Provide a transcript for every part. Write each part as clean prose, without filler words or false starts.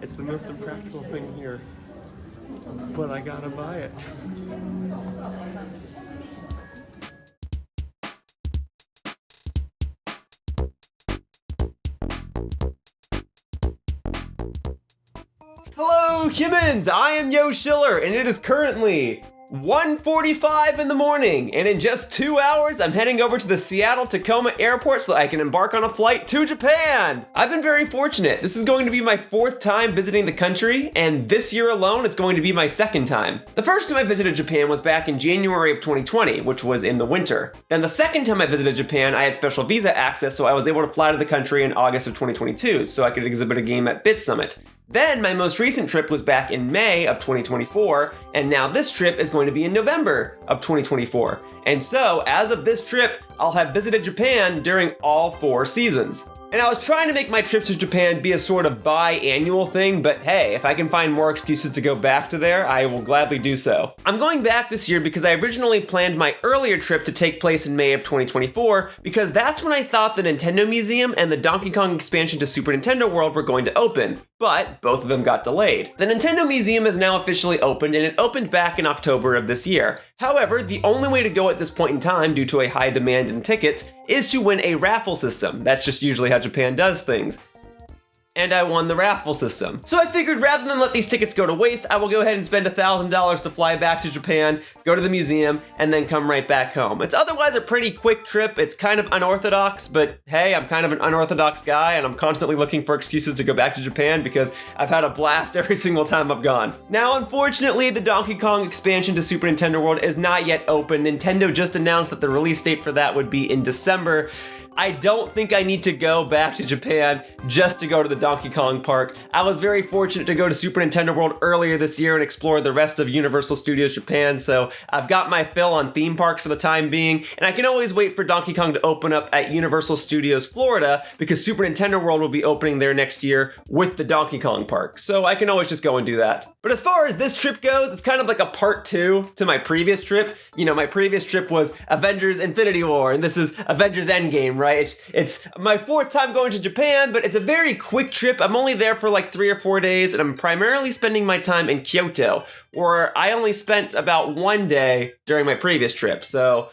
It's the most impractical thing here, but I gotta buy it. Hello humans, I am Yoshiller and it is currently 1:45 in the morning, and in just 2 hours I'm heading over to the Seattle-Tacoma airport so that I can embark on a flight to Japan. I've been very fortunate. This is going to be my 4th time visiting the country, and this year alone it's going to be my 2nd time. The first time I visited Japan was back in January of 2020, which was in the winter. Then the second time I visited Japan, I had special visa access, so I was able to fly to the country in August of 2022 so I could exhibit a game at Bit Summit. Then my most recent trip was back in May of 2024, and now this trip is going to be in November of 2024. And so, as of this trip, I'll have visited Japan during all 4 seasons. And I was trying to make my trips to Japan be a sort of biannual thing, but hey, if I can find more excuses to go back to there, I will gladly do so. I'm going back this year because I originally planned my earlier trip to take place in May of 2024, because that's when I thought the Nintendo Museum and the Donkey Kong expansion to Super Nintendo World were going to open, but both of them got delayed. The Nintendo Museum is now officially opened, and it opened back in October of this year. However, the only way to go at this point in time, due to a high demand in tickets, is to win a raffle system. That's just usually how Japan does things. And I won the raffle system. So I figured rather than let these tickets go to waste, I will go ahead and spend $1,000 to fly back to Japan, go to the museum, and then come right back home. It's otherwise a pretty quick trip. It's kind of unorthodox, but hey, I'm kind of an unorthodox guy, and I'm constantly looking for excuses to go back to Japan because I've had a blast every single time I've gone. Now, unfortunately, the Donkey Kong expansion to Super Nintendo World is not yet open. Nintendo just announced that the release date for that would be in December. I don't think I need to go back to Japan just to go to the Donkey Kong Park. I was very fortunate to go to Super Nintendo World earlier this year and explore the rest of Universal Studios Japan, so I've got my fill on theme parks for the time being, and I can always wait for Donkey Kong to open up at Universal Studios Florida, because Super Nintendo World will be opening there next year with the Donkey Kong Park, so I can always just go and do that. But as far as this trip goes, it's kind of like a part 2 to my previous trip. You know, my previous trip was Avengers Infinity War, and this is Avengers Endgame, right? It's my 4th time going to Japan, but it's a very quick trip. I'm only there for like 3 or 4 days, and I'm primarily spending my time in Kyoto, where I only spent about 1 day during my previous trip. So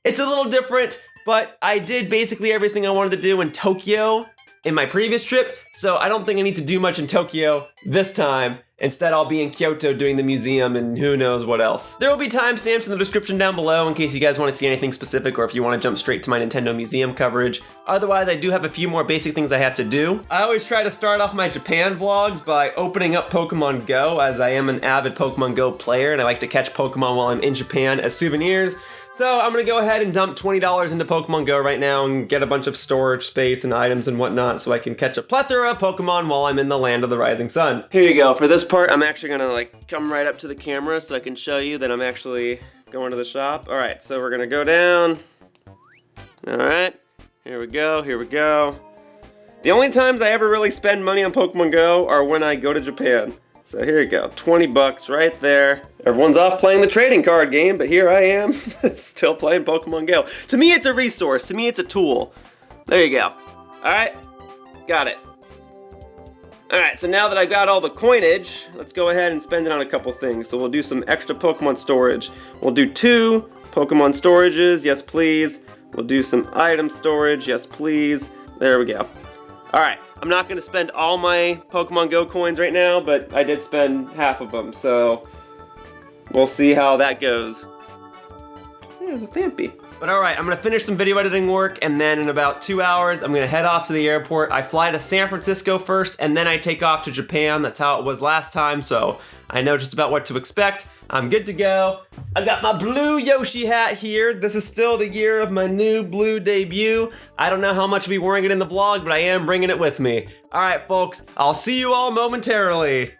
it's a little different, but I did basically everything I wanted to do in Tokyo in my previous trip, so I don't think I need to do much in Tokyo this time. Instead, I'll be in Kyoto doing the museum and who knows what else. There will be timestamps in the description down below in case you guys want to see anything specific or if you want to jump straight to my Nintendo Museum coverage. Otherwise, I do have a few more basic things I have to do. I always try to start off my Japan vlogs by opening up Pokemon Go, as I am an avid Pokemon Go player and I like to catch Pokemon while I'm in Japan as souvenirs. So I'm gonna go ahead and dump $20 into Pokemon Go right now and get a bunch of storage space and items and whatnot so I can catch a plethora of Pokemon while I'm in the land of the rising sun. Here you go. For this part, I'm actually gonna like come right up to the camera so I can show you that I'm actually going to the shop. All right, so we're gonna go down. All right, here we go, here we go. The only times I ever really spend money on Pokemon Go are when I go to Japan. So here you go, 20 bucks right there. Everyone's off playing the trading card game, but here I am, still playing Pokemon Go. To me, it's a resource. To me, it's a tool. There you go. All right, got it. All right, so now that I've got all the coinage, let's go ahead and spend it on a couple things. So we'll do some extra Pokemon storage. We'll do 2 Pokemon storages, yes please. We'll do some item storage, yes please. There we go. All right, I'm not gonna spend all my Pokemon Go coins right now, but I did spend half of them, so we'll see how that goes. Yeah, there's a Phanpy. But all right, I'm gonna finish some video editing work, and then in about 2 hours, I'm gonna head off to the airport. I fly to San Francisco first, and then I take off to Japan. That's how it was last time, so I know just about what to expect. I'm good to go. I got my blue Yoshi hat here. This is still the year of my new blue debut. I don't know how much I'll be wearing it in the vlog, but I am bringing it with me. All right, folks, I'll see you all momentarily.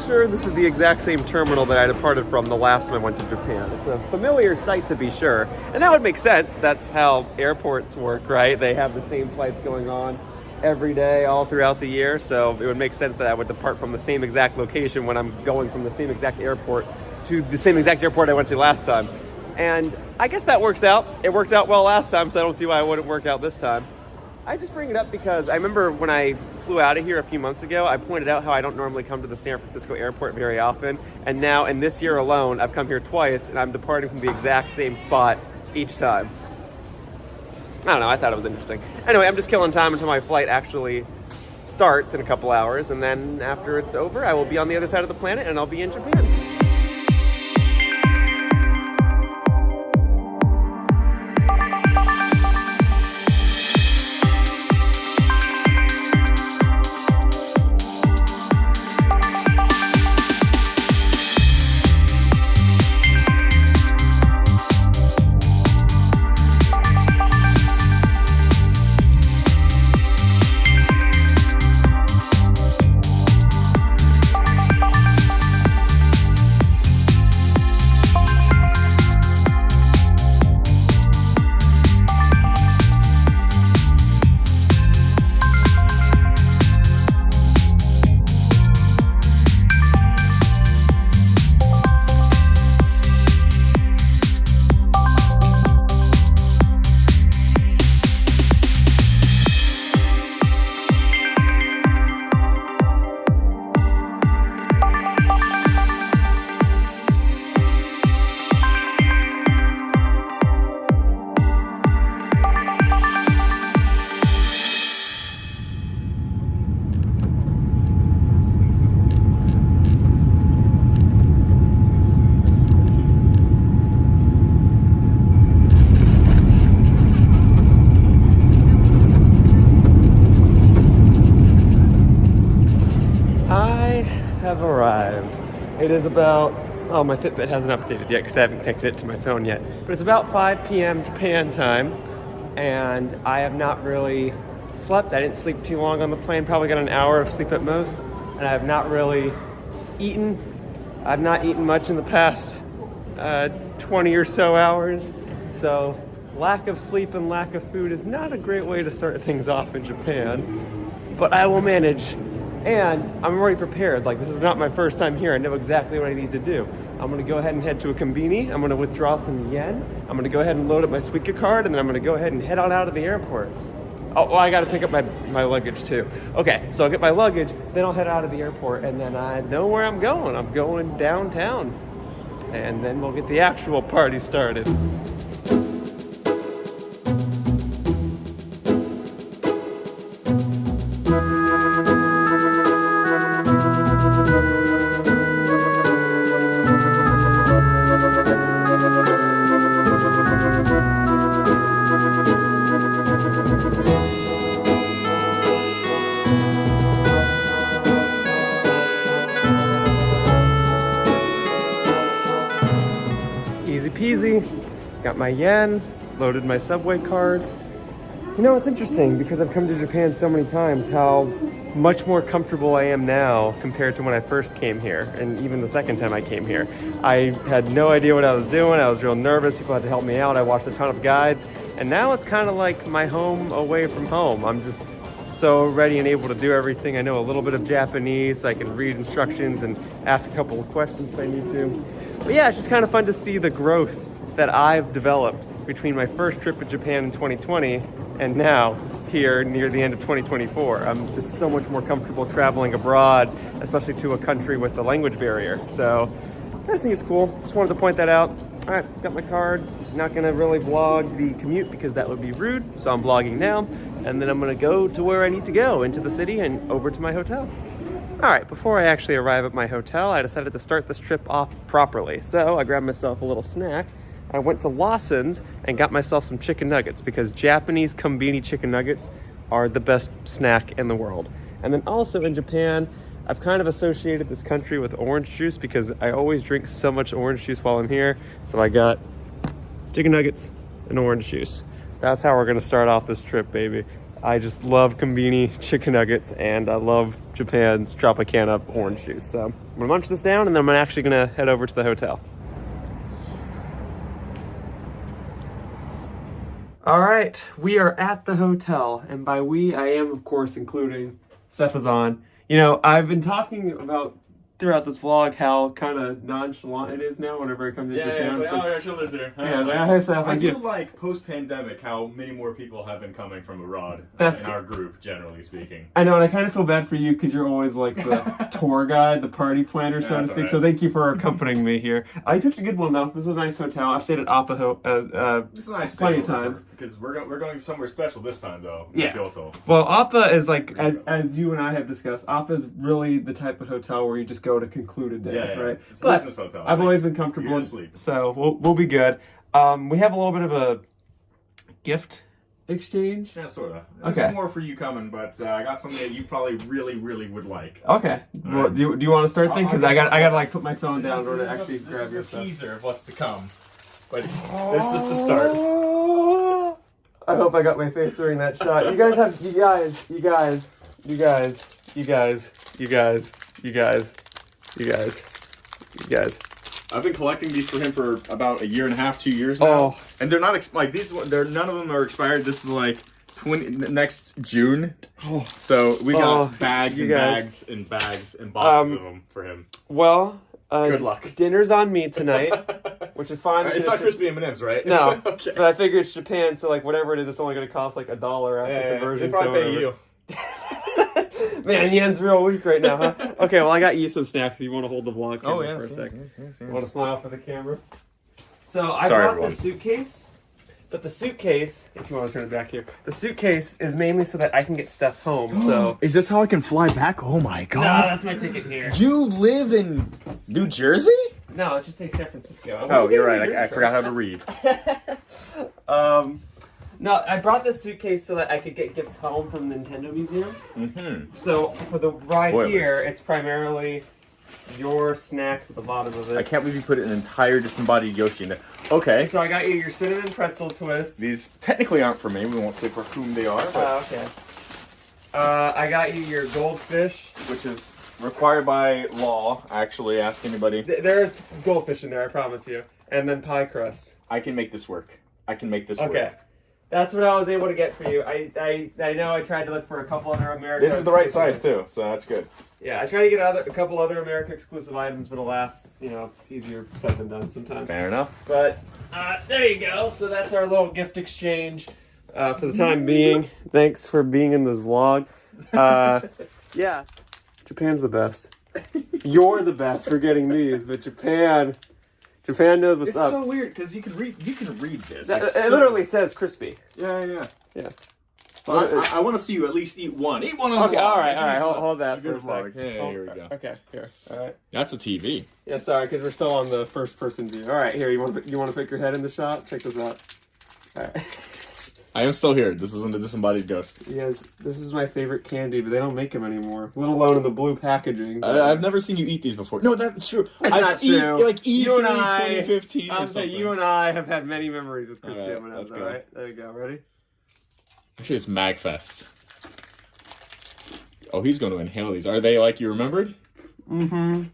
sure this is the exact same terminal that I departed from the last time I went to Japan. It's a familiar sight to be sure. And that would make sense. That's how airports work, right? They have the same flights going on every day, all throughout the year. So it would make sense that I would depart from the same exact location when I'm going from the same exact airport to the same exact airport I went to last time. And I guess that works out. It worked out well last time, so I don't see why it wouldn't work out this time. I just bring it up because I remember when I flew out of here a few months ago, I pointed out how I don't normally come to the San Francisco airport very often. And now, in this year alone, I've come here twice, and I'm departing from the exact same spot each time. I don't know, I thought it was interesting. Anyway, I'm just killing time until my flight actually starts in a couple hours, and then after it's over, I will be on the other side of the planet, and I'll be in Japan. Have arrived. It is about, oh, my Fitbit hasn't updated yet because I haven't connected it to my phone yet, but it's about 5 p.m. Japan time, and I have not really slept. I didn't sleep too long on the plane, probably got an hour of sleep at most, and I have not really eaten. I've not eaten much in the past 20 or so hours, so lack of sleep and lack of food is not a great way to start things off in Japan, but I will manage. And I'm already prepared. Like, this is not my first time here. I know exactly what I need to do. I'm gonna go ahead and head to a konbini. I'm gonna withdraw some yen. I'm gonna go ahead and load up my Suica card, and then I'm gonna go ahead and head on out of the airport. Oh, well, I gotta pick up my luggage too. Okay, so I'll get my luggage, then I'll head out of the airport, and then I know where I'm going. I'm going downtown. And then we'll get the actual party started. Easy peasy, got my yen, loaded my subway card. You know, it's interesting because I've come to Japan so many times how much more comfortable I am now compared to when I first came here, and even the second time I came here. I had no idea what I was doing. I was real nervous. People had to help me out. I watched a ton of guides, and now it's kind of like my home away from home. I'm just so ready and able to do everything. I know a little bit of Japanese, so I can read instructions and ask a couple of questions if I need to. But yeah, it's just kind of fun to see the growth that I've developed between my first trip to Japan in 2020 and now here near the end of 2024. I'm just so much more comfortable traveling abroad, especially to a country with the language barrier. So I just think it's cool. Just wanted to point that out. All right, got my card. Not gonna really vlog the commute because that would be rude. So I'm vlogging now, and then I'm gonna go to where I need to go, into the city and over to my hotel. All right, before I actually arrive at my hotel, I decided to start this trip off properly. So I grabbed myself a little snack. I went to Lawson's and got myself some chicken nuggets because Japanese konbini chicken nuggets are the best snack in the world. And then also in Japan, I've kind of associated this country with orange juice because I always drink so much orange juice while I'm here. So I got chicken nuggets and orange juice. That's how we're gonna start off this trip, baby. I just love Konbini chicken nuggets, and I love Japan's Tropicana orange juice. So I'm gonna munch this down, and then I'm actually gonna head over to the hotel. All right, we are at the hotel, and by we, I am, of course, including Cephazon. You know, I've been talking about throughout this vlog how kind of nonchalant it is now whenever it comes to Japan. Yeah, it's like, oh, yeah, Yoshiller's there. Yeah, like, oh, hey, Seth, I do like post-pandemic how many more people have been coming from abroad in our group, generally speaking. I know, and I kind of feel bad for you because you're always like the tour guide, the party planner, so to speak. Right. So thank you for accompanying me here. I picked a good one though. This is a nice hotel. I've stayed at Appa this is a nice plenty of times because we're going somewhere special this time though. Yeah. Kyoto. Well, Appa is like as you and I have discussed. Appa is really the type of hotel where you just go to conclude a day, right? It's a business hotel. I've always been comfortable, so we'll be good. We have a little bit of a gift exchange. Yeah, sort of. There's more for you coming, but I got something that you probably really would like. Okay. Well, do you want to start then? Because I got to like put my phone down in order to actually grab your stuff. This is a teaser of what's to come, but it's just the start. I hope I got my face during that shot. You guys. I've been collecting these for him for about a year and a half, 2 years now, and they're not like these. None of them are expired. This is like next June. So we got bags and bags and bags and boxes of them for him. Well, good luck. Dinner's on me tonight, which is fine. It's not crispy M&Ms, right? No, okay. But I figure it's Japan, so like whatever it is, it's only going to cost like $1 after conversion. They probably pay you. Man, yen's real weak right now, huh? Okay, well, I got you some snacks if you want to hold the vlog camera for a second. Yes. Want to smile for the camera? So I brought this suitcase, but the suitcase, if you want to turn it back here, the suitcase is mainly so that I can get stuff home, so... Is this how I can fly back? Oh my god. No, that's my ticket here. You live in New Jersey? No, it should say San Francisco. Oh, you're right. I forgot how to read. No, I brought this suitcase so that I could get gifts home from the Nintendo Museum. Mm-hmm. So for the ride here, it's primarily your snacks at the bottom of it. I can't believe you put an entire disembodied Yoshi in there. Okay. So I got you your cinnamon pretzel twist. These technically aren't for me. We won't say for whom they are. But... okay. I got you your goldfish, which is required by law. Actually, ask anybody. There is goldfish in there, I promise you. And then pie crust. I can make this work. work. Okay. That's what I was able to get for you. I know I tried to look for a couple other America. This is the right size too, so that's good. Yeah, I tried to get a couple other America exclusive items, but alas, you know, easier said than done sometimes. Fair enough. But there you go. So that's our little gift exchange for the time being. Thanks for being in this vlog. Yeah, Japan's the best. You're the best for getting these, but Japan knows what's up. It's so weird because you can read this. It literally says crispy. Yeah. Well, I want to see you at least eat one. Eat one on the Okay, all right. Hold that for a sec. Yeah, here we go. Okay, here. All right. That's a TV. Yeah, sorry, because we're still on the first-person view. All right, here. You want to pick your head in the shot? Check this out. All right. I am still here. This isn't a disembodied ghost. Yes, this is my favorite candy, but they don't make them anymore. Let alone in the blue packaging. I've never seen you eat these before. No, that's true. It's not true. Like you and I, 2015 or something. You and I have had many memories with crispy M&Ms. All right, there you go. Ready? Actually, it's MagFest. Oh, he's going to inhale these. Are they like you remembered? Mm-hmm.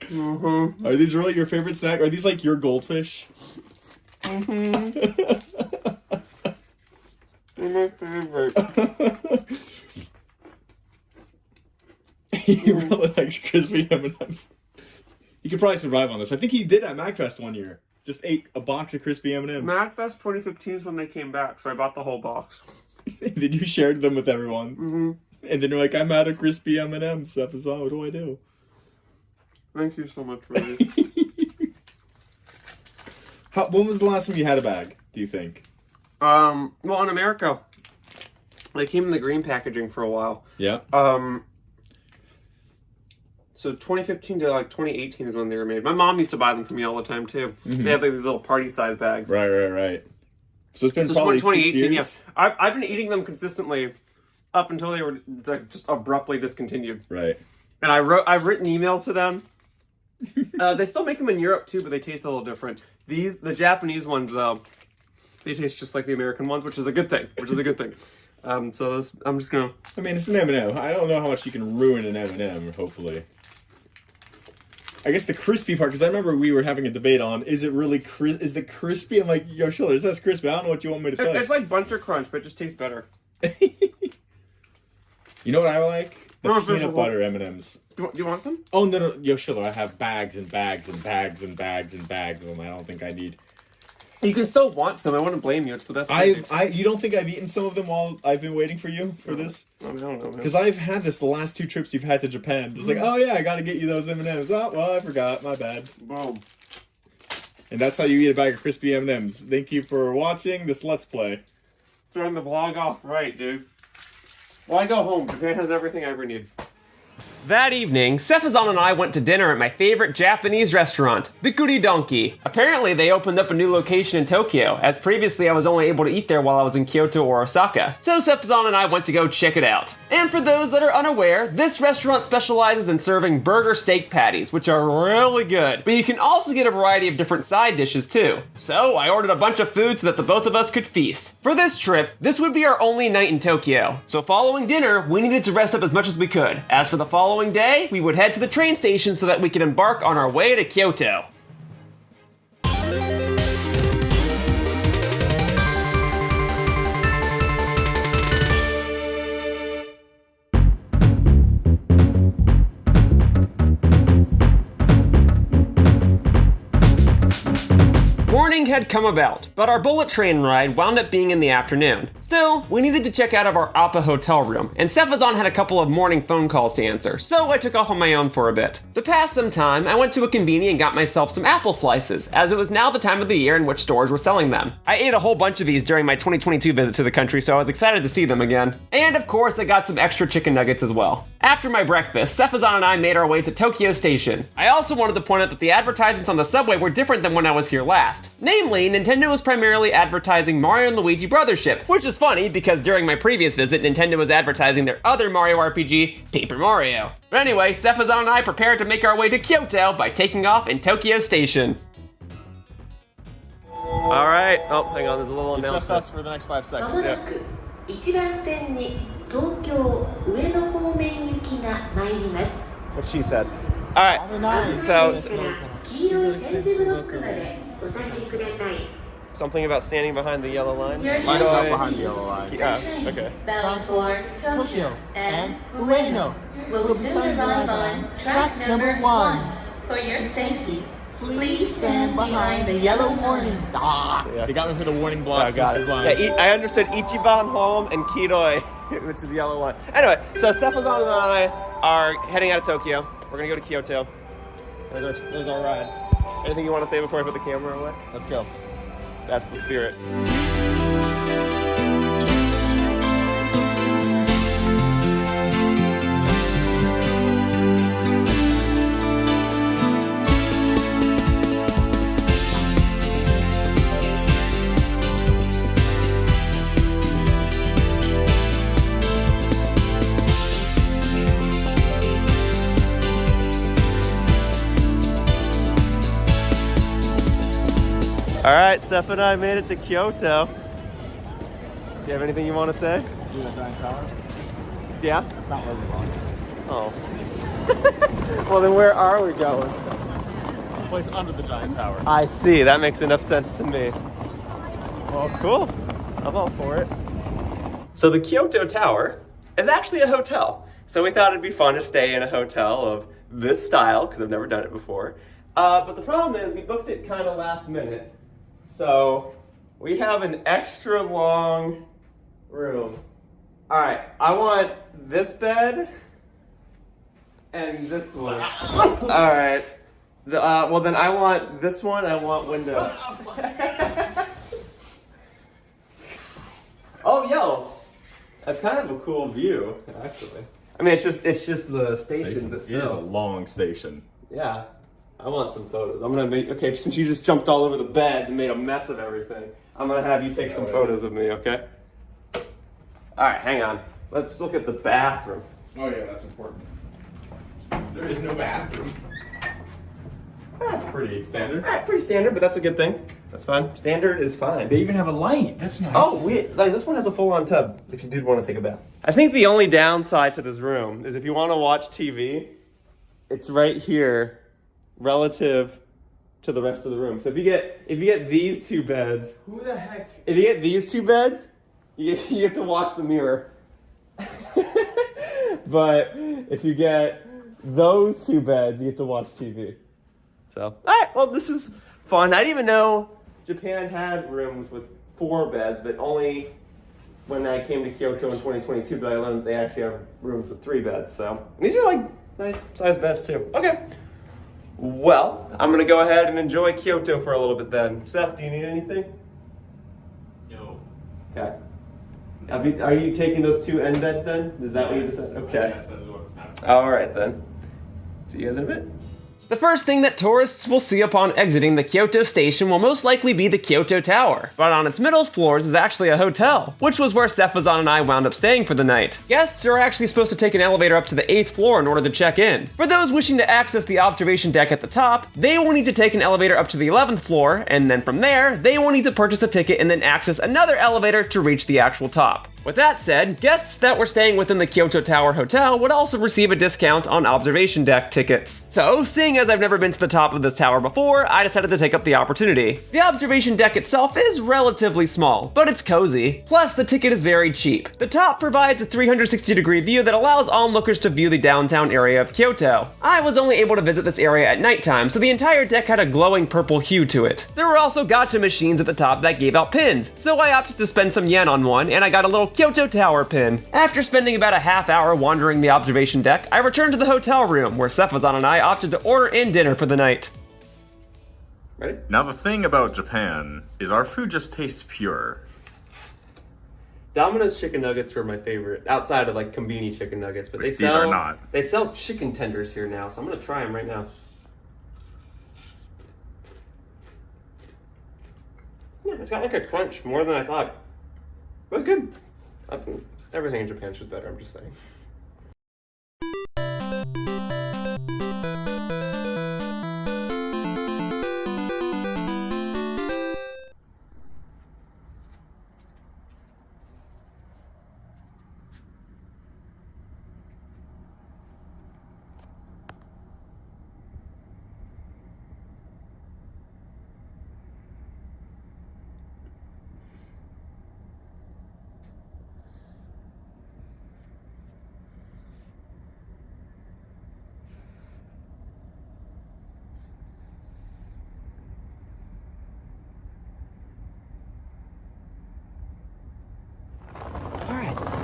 Mm-hmm. Are these really your favorite snack? Are these like your goldfish? Mm-hmm. They're my favorite. He really likes crispy M&Ms. You could probably survive on this. I think he did at MagFest one year. Just ate a box of crispy M&Ms. MagFest 2015 is when they came back, so I bought the whole box. Then you shared them with everyone. Mm-hmm. And then you're like, I'm out of crispy M&Ms episode. What do I do? Thank you so much, Rosie. When was the last time you had a bag, do you think? Well, in America, they came in the green packaging for a while. Yeah. So 2015 to like 2018 is when they were made. My mom used to buy them for me all the time too. Mm-hmm. They have like these little party-sized bags. Right. So it's been probably 2018. 6 years? Yeah. I've been eating them consistently up until they were just abruptly discontinued. Right. And I've written emails to them. They still make them in Europe too, but they taste a little different. The Japanese ones though, They taste just like the American ones, which is a good thing. So I'm just gonna... I mean, it's an M&M. I don't know how much you can ruin an M&M, hopefully. I guess the crispy part, because I remember we were having a debate on, is it really is the crispy? I'm like, Yoshiller, it says crispy. I don't know what you want me to tell you. It's like Buncher Crunch, but it just tastes better. You know what I like? The peanut butter M&Ms. Do you want some? Oh, no, Yoshiller, I have bags and bags and bags and bags and bags of them. I don't think I need... You can still want some. I wouldn't blame you. It's the best. You don't think I've eaten some of them while I've been waiting for you for this? I don't know. Because I've had this the last 2 trips you've had to Japan. Just like, oh yeah, I got to get you those M&Ms. Oh, well, I forgot. My bad. Boom. And that's how you eat a bag of crispy M&Ms. Thank you for watching this Let's Play. Starting the vlog off right, dude. Why go home? Japan has everything I ever need. That evening, Sefazan and I went to dinner at my favorite Japanese restaurant, the Kuri Donkey. Apparently, they opened up a new location in Tokyo, as previously I was only able to eat there while I was in Kyoto or Osaka. So Sefazan and I went to go check it out. And for those that are unaware, this restaurant specializes in serving burger steak patties, which are really good. But you can also get a variety of different side dishes too. So I ordered a bunch of food so that the both of us could feast. For this trip, this would be our only night in Tokyo. So following dinner, we needed to rest up as much as we could. As for the following day, we would head to the train station so that we could embark on our way to Kyoto. Morning had come about, but our bullet train ride wound up being in the afternoon. Still, we needed to check out of our Appa hotel room, and Sefazan had a couple of morning phone calls to answer, so I took off on my own for a bit. To pass some time, I went to a convenience and got myself some apple slices, as it was now the time of the year in which stores were selling them. I ate a whole bunch of these during my 2022 visit to the country, so I was excited to see them again. And of course, I got some extra chicken nuggets as well. After my breakfast, Sefazan and I made our way to Tokyo Station. I also wanted to point out that the advertisements on the subway were different than when I was here last. Namely, Nintendo was primarily advertising Mario & Luigi Brothership, which is funny because during my previous visit, Nintendo was advertising their other Mario RPG, Paper Mario. But anyway, Sefazan and I prepared to make our way to Kyoto by taking off in Tokyo Station. Alright, oh, hang on, there's a little announcement. It's just us for the next 5 seconds. Yeah. 1番線に東京上野方面行きが参ります。 What she said. Alright, so... 黄色い点字ブロックまでお下がりください。 Something about standing behind the yellow line? Mine's out behind the yellow line. Yeah, okay. Bound for Tokyo and Ueno. Will soon arrive on track number 1. For your safety, please stand behind the yellow warning. Yeah. They got me for the warning blocks. Yeah, I got it. Yeah, I understood Ichiban home and Kiroi, which is the yellow line. Anyway, so Sefazan and I are heading out of Tokyo. We're gonna go to Kyoto. There's our ride. Anything you want to say before I put the camera away? Let's go. That's the spirit. All right, Seth and I made it to Kyoto. Do you have anything you want to say? Do the giant tower? Yeah? That's not where we're going. Oh. Well, then where are we going? A place under the giant tower. I see. That makes enough sense to me. Well, cool. I'm all for it. So the Kyoto Tower is actually a hotel. So we thought it'd be fun to stay in a hotel of this style, because I've never done it before. But the problem is we booked it kind of last minute. So we have an extra long room. All right, I want this bed and this one. All right. Well, then I want this one. I want window. Oh, yo, that's kind of a cool view, actually. I mean, it's just the station, but still. It is a long station. Yeah. I want some photos. I'm gonna make, okay, since you just jumped all over the bed and made a mess of everything, I'm gonna have you take some photos of me, okay? All right, hang on. Let's look at the bathroom. Oh yeah, that's important. There is no bathroom. That's Pretty standard. All right, pretty standard, but that's a good thing. That's fine. Standard is fine. They even have a light. That's nice. Oh, like this one has a full-on tub if you did want to take a bath. I think the only downside to this room is if you want to watch TV, it's right here relative to the rest of the room. So if you get these two beds, Who the heck? if you get these two beds, you get to watch the mirror. But if you get those two beds, you get to watch TV. So, all right, well, this is fun. I didn't even know Japan had rooms with 4 beds, but only when I came to Kyoto in 2022, but I learned that they actually have rooms with 3 beds. So these are like nice sized beds too. Okay. Well, I'm gonna go ahead and enjoy Kyoto for a little bit then. Seth, do you need anything? No. Okay. Are you taking those 2 end beds then? Is that what you decided? Okay. Yes, that is what's happening. All right then. See you guys in a bit. The first thing that tourists will see upon exiting the Kyoto station will most likely be the Kyoto Tower, but on its middle floors is actually a hotel, which was where Sefazan and I wound up staying for the night. Guests are actually supposed to take an elevator up to the 8th floor in order to check in. For those wishing to access the observation deck at the top, they will need to take an elevator up to the 11th floor, and then from there, they will need to purchase a ticket and then access another elevator to reach the actual top. With that said, guests that were staying within the Kyoto Tower Hotel would also receive a discount on observation deck tickets. So, seeing as I've never been to the top of this tower before, I decided to take up the opportunity. The observation deck itself is relatively small, but it's cozy. Plus, the ticket is very cheap. The top provides a 360-degree view that allows onlookers to view the downtown area of Kyoto. I was only able to visit this area at nighttime, so the entire deck had a glowing purple hue to it. There were also gacha machines at the top that gave out pins, so I opted to spend some yen on one, and I got a little Kyoto Tower pin. After spending about a half hour wandering the observation deck, I returned to the hotel room where Sefazan and I opted to order in dinner for the night. Ready? Now the thing about Japan is our food just tastes pure. Domino's chicken nuggets were my favorite, outside of like Konbini chicken nuggets, but These are not. They sell chicken tenders here now, so I'm gonna try them right now. Yeah, it's got like a crunch more than I thought. It was good. Everything in Japan should better, I'm just saying.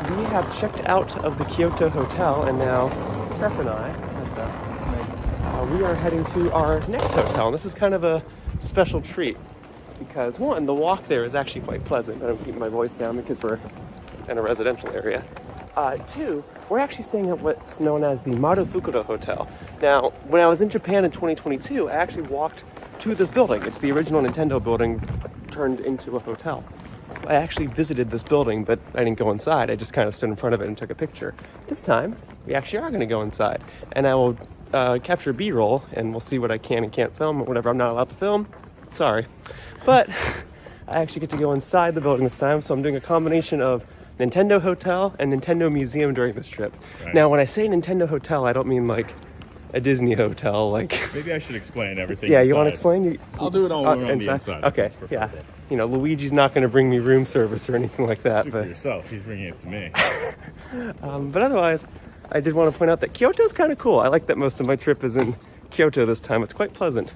We have checked out of the Kyoto Hotel, and now Seth and I, we are heading to our next hotel. And this is kind of a special treat because, one, the walk there is actually quite pleasant. I don't keep my voice down because we're in a residential area. 2, we're actually staying at what's known as the Marufukuro Hotel. Now, when I was in Japan in 2022, I actually walked to this building. It's the original Nintendo building turned into a hotel. I actually visited this building, but I didn't go inside. I just kind of stood in front of it and took a picture. This time, we actually are going to go inside, and I will capture B-roll, and we'll see what I can and can't film, or whatever I'm not allowed to film. Sorry. But I actually get to go inside the building this time, so I'm doing a combination of Nintendo Hotel and Nintendo Museum during this trip. Right. Now, when I say Nintendo Hotel, I don't mean like a Disney hotel, like... Maybe I should explain everything Yeah, inside. You want to explain? I'll do it all on the inside. Okay, yeah. You know, Luigi's not going to bring me room service or anything like that. But for yourself, he's bringing it to me. But otherwise, I did want to point out that Kyoto's kind of cool. I like that most of my trip is in Kyoto this time. It's quite pleasant.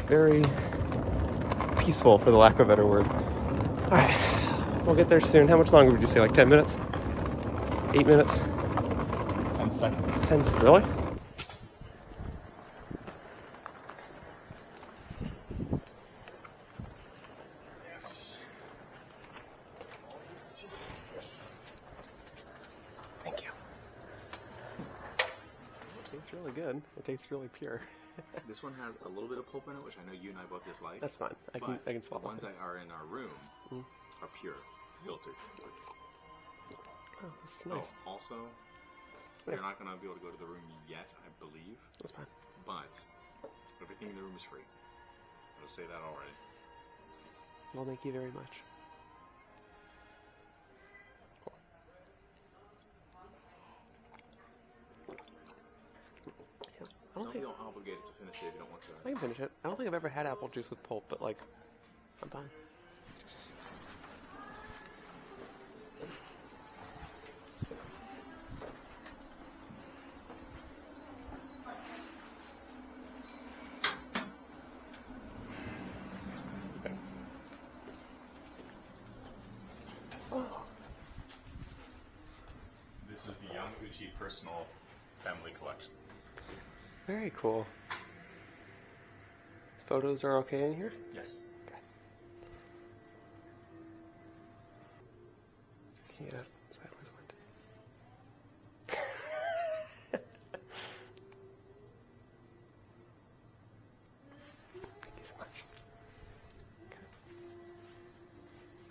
Very peaceful, for the lack of a better word. All right, we'll get there soon. How much longer would you say, like 10 minutes? 8 minutes? 10 seconds. 10, really? Thank you. It tastes really good. It tastes really pure. This one has a little bit of pulp in it, which I know you and I both dislike. That's fine. I can swallow. The ones that are in our room are pure, filtered. Oh, that's nice. Oh, also, you're not going to be able to go to the room yet, I believe. That's fine. But everything in the room is free. I'll say that already. Well, thank you very much. Don't feel obligated to finish it if you don't want to. I can finish it. I don't think I've ever had apple juice with pulp, but like, I'm fine. This is the Yamauchi personal family collection. Very cool. Photos are okay in here? Yes. Okay. Yeah, sideways one. Thank you so much. Okay.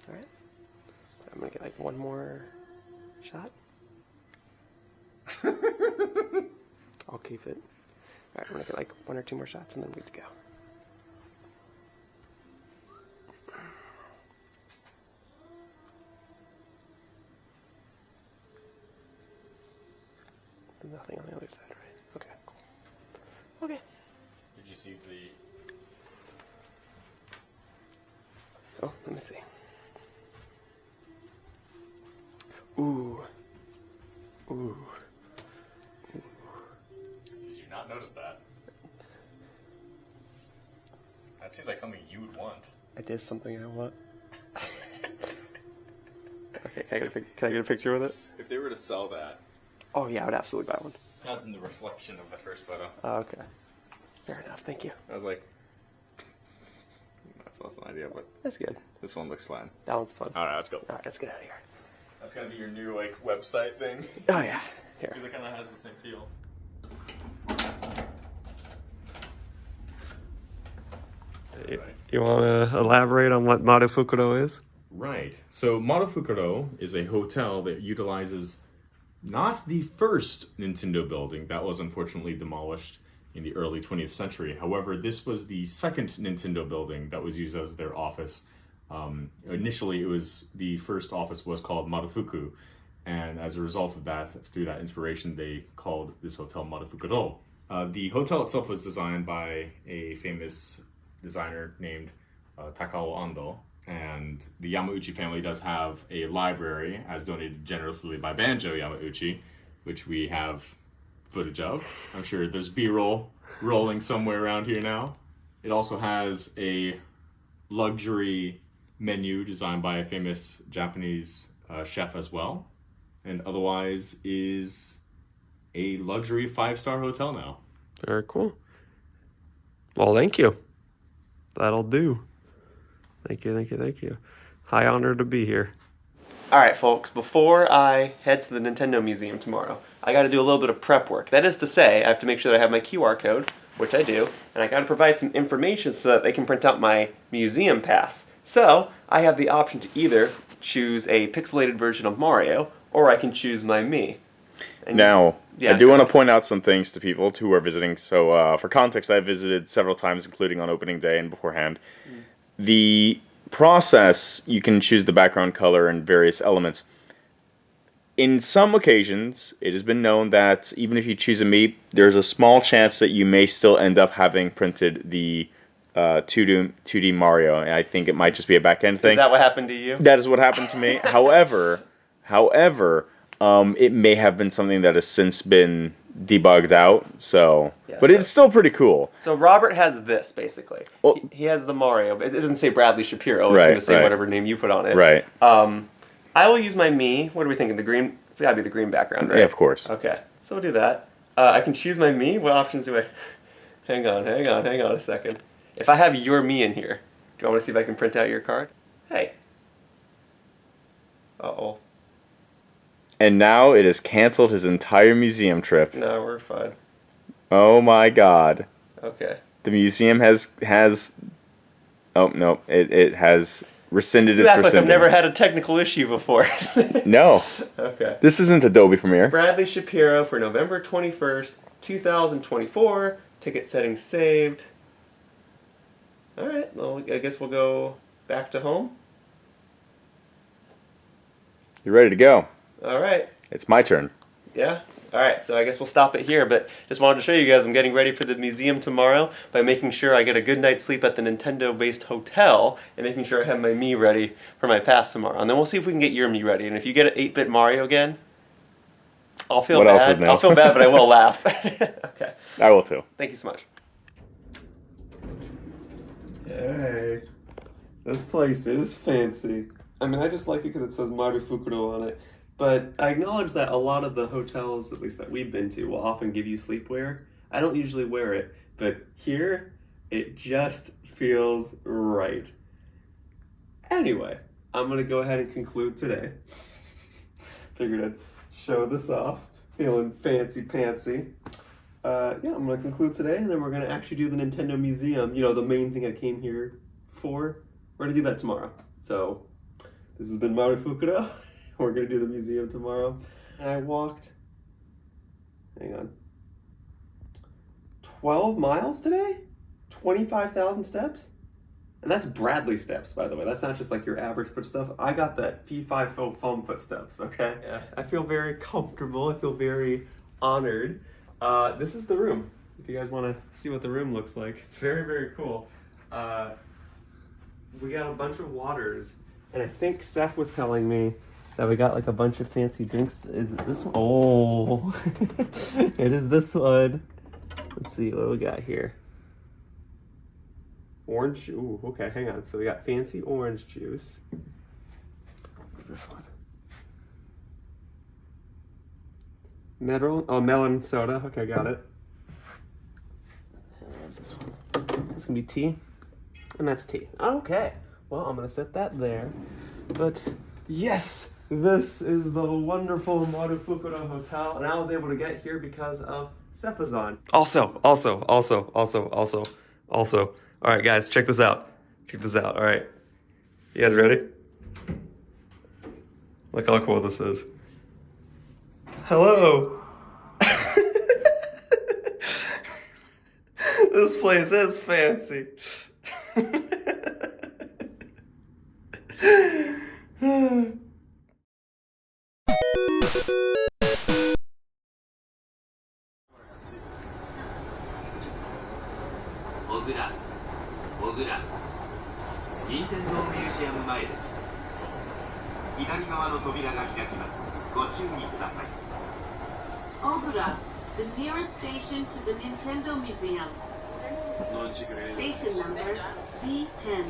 Alright. So I'm gonna get like one more shot. I'll keep it. Alright, I'm gonna get like 1 or 2 more shots and then we're good to go. Nothing on the other side, right? Okay, cool. Okay. Did you see the... Oh, let me see. Ooh. Ooh. Did you not notice that? That seems like something you would want. It is something I want. Okay, can I get a picture with it? If they were to sell that, Oh yeah, I would absolutely buy one. that's in the reflection of the first photo. Oh, okay. Fair enough, thank you. I was like, that's also an idea, but That's good. this one looks fine. That one's fun. Alright, let's go. Alright, let's get out of here. That's gonna be your new, like, website thing. Oh yeah, here. Because it kind of has the same feel. You want to elaborate on what Marufukuro is? Right. So Marufukuro is a hotel that utilizes not the first Nintendo building that was unfortunately demolished in the early 20th century. However, this was the second Nintendo building that was used as their office. Initially, the first office was called Marufuku, and as a result of that, through that inspiration, they called this hotel Marufukuro. The hotel itself was designed by a famous designer named Takao Ando, and the Yamauchi family does have a library, as donated generously by Banjo Yamauchi, which we have footage of. I'm sure there's B-roll rolling somewhere around here now. It also has a luxury menu designed by a famous Japanese chef as well, and otherwise is a luxury 5-star hotel now. Very cool. Well, thank you. That'll do. Thank you, thank you, thank you. High honor to be here. Alright folks, before I head to the Nintendo Museum tomorrow, I gotta do a little bit of prep work. That is to say, I have to make sure that I have my QR code, which I do, and I gotta provide some information so that they can print out my museum pass. So, I have the option to either choose a pixelated version of Mario, or I can choose my Mii. And Now, yeah, I do want to point out some things to people who are visiting. So, for context, I've visited several times, including on opening day and beforehand. The process, you can choose the background color and various elements. In some occasions, it has been known that even if you choose a Mii, there's a small chance that you may still end up having printed the 2D Mario. And I think it might just be a back-end thing. Is that what happened to you? That is what happened to me. However, it may have been something that has since been debugged out. So, Yeah, but it's still pretty cool. So Robert has this, basically. Well- He has the Mario, but it doesn't say Bradley Shapiro. It's Right, going to say right. whatever name you put on it. Right. I will use my Mii. What are we thinking? The green? It's got to be the green background, right? Yeah, of course. Okay, so we'll do that. I can choose my Mii. What options do I... Hang on a second. If I have your Mii in here, do you want to see if I can print out your card? Hey. Uh-oh. And now it has canceled his entire museum trip. No, we're fine. Oh my god. Okay. The museum has oh no, it has rescinded You its act like I've rescinding. never had a technical issue before. No. Okay. This isn't Adobe Premiere. Bradley Shapiro for November 21st, 2024. Ticket settings saved. Alright, well, I guess we'll go back to home. You ready to go? All right. It's my turn. Yeah. All right. So I guess we'll stop it here. But just wanted to show you guys I'm getting ready for the museum tomorrow by making sure I get a good night's sleep at the Nintendo-based hotel and making sure I have my Mii ready for my pass tomorrow. And then we'll see if we can get your Mii ready. And if you get an 8-bit Mario again, I'll feel What else bad. is new? I'll feel bad, but I will laugh. Okay. I will too. Thank you so much. Hey. This place is fancy. I mean, I just like it because it says Marufukuro on it. But I acknowledge that a lot of the hotels, at least that we've been to, will often give you sleepwear. I don't usually wear it, but here, it just feels right. Anyway, I'm going to go ahead and conclude today. Figured I'd show this off. Feeling fancy-pantsy. Yeah, I'm going to conclude today, and then we're going to actually do the Nintendo Museum. You know, the main thing I came here for. We're going to do that tomorrow. So, this has been Marufukuro. We're going to do the museum tomorrow. And I walked, hang on, 12 miles today? 25,000 steps? And that's Bradley steps, by the way. That's not just like your average foot stuff. I got that fee-fi-fo foam footsteps, okay? Yeah. I feel very comfortable. I feel very honored. This is the room. If you guys want to see what the room looks like. It's very, very cool. We got a bunch of waters. And I think Seth was telling me that we got like a bunch of fancy drinks. Is it this one? Oh, it is this one. Let's see what we got here. Orange, ooh, okay, hang on. So we got fancy orange juice. What's this one? Melon soda, okay, got it. What's this one? This gonna be tea, and that's tea. Okay, well, I'm gonna set that there. But yes! This is the wonderful Marufukuro Hotel, and I was able to get here because of Sephazon. Also. All right, guys, check this out. All right. You guys ready? Look how cool this is. Hello. This place is fancy. Ogura, the nearest station to the Nintendo Museum. Station number B10.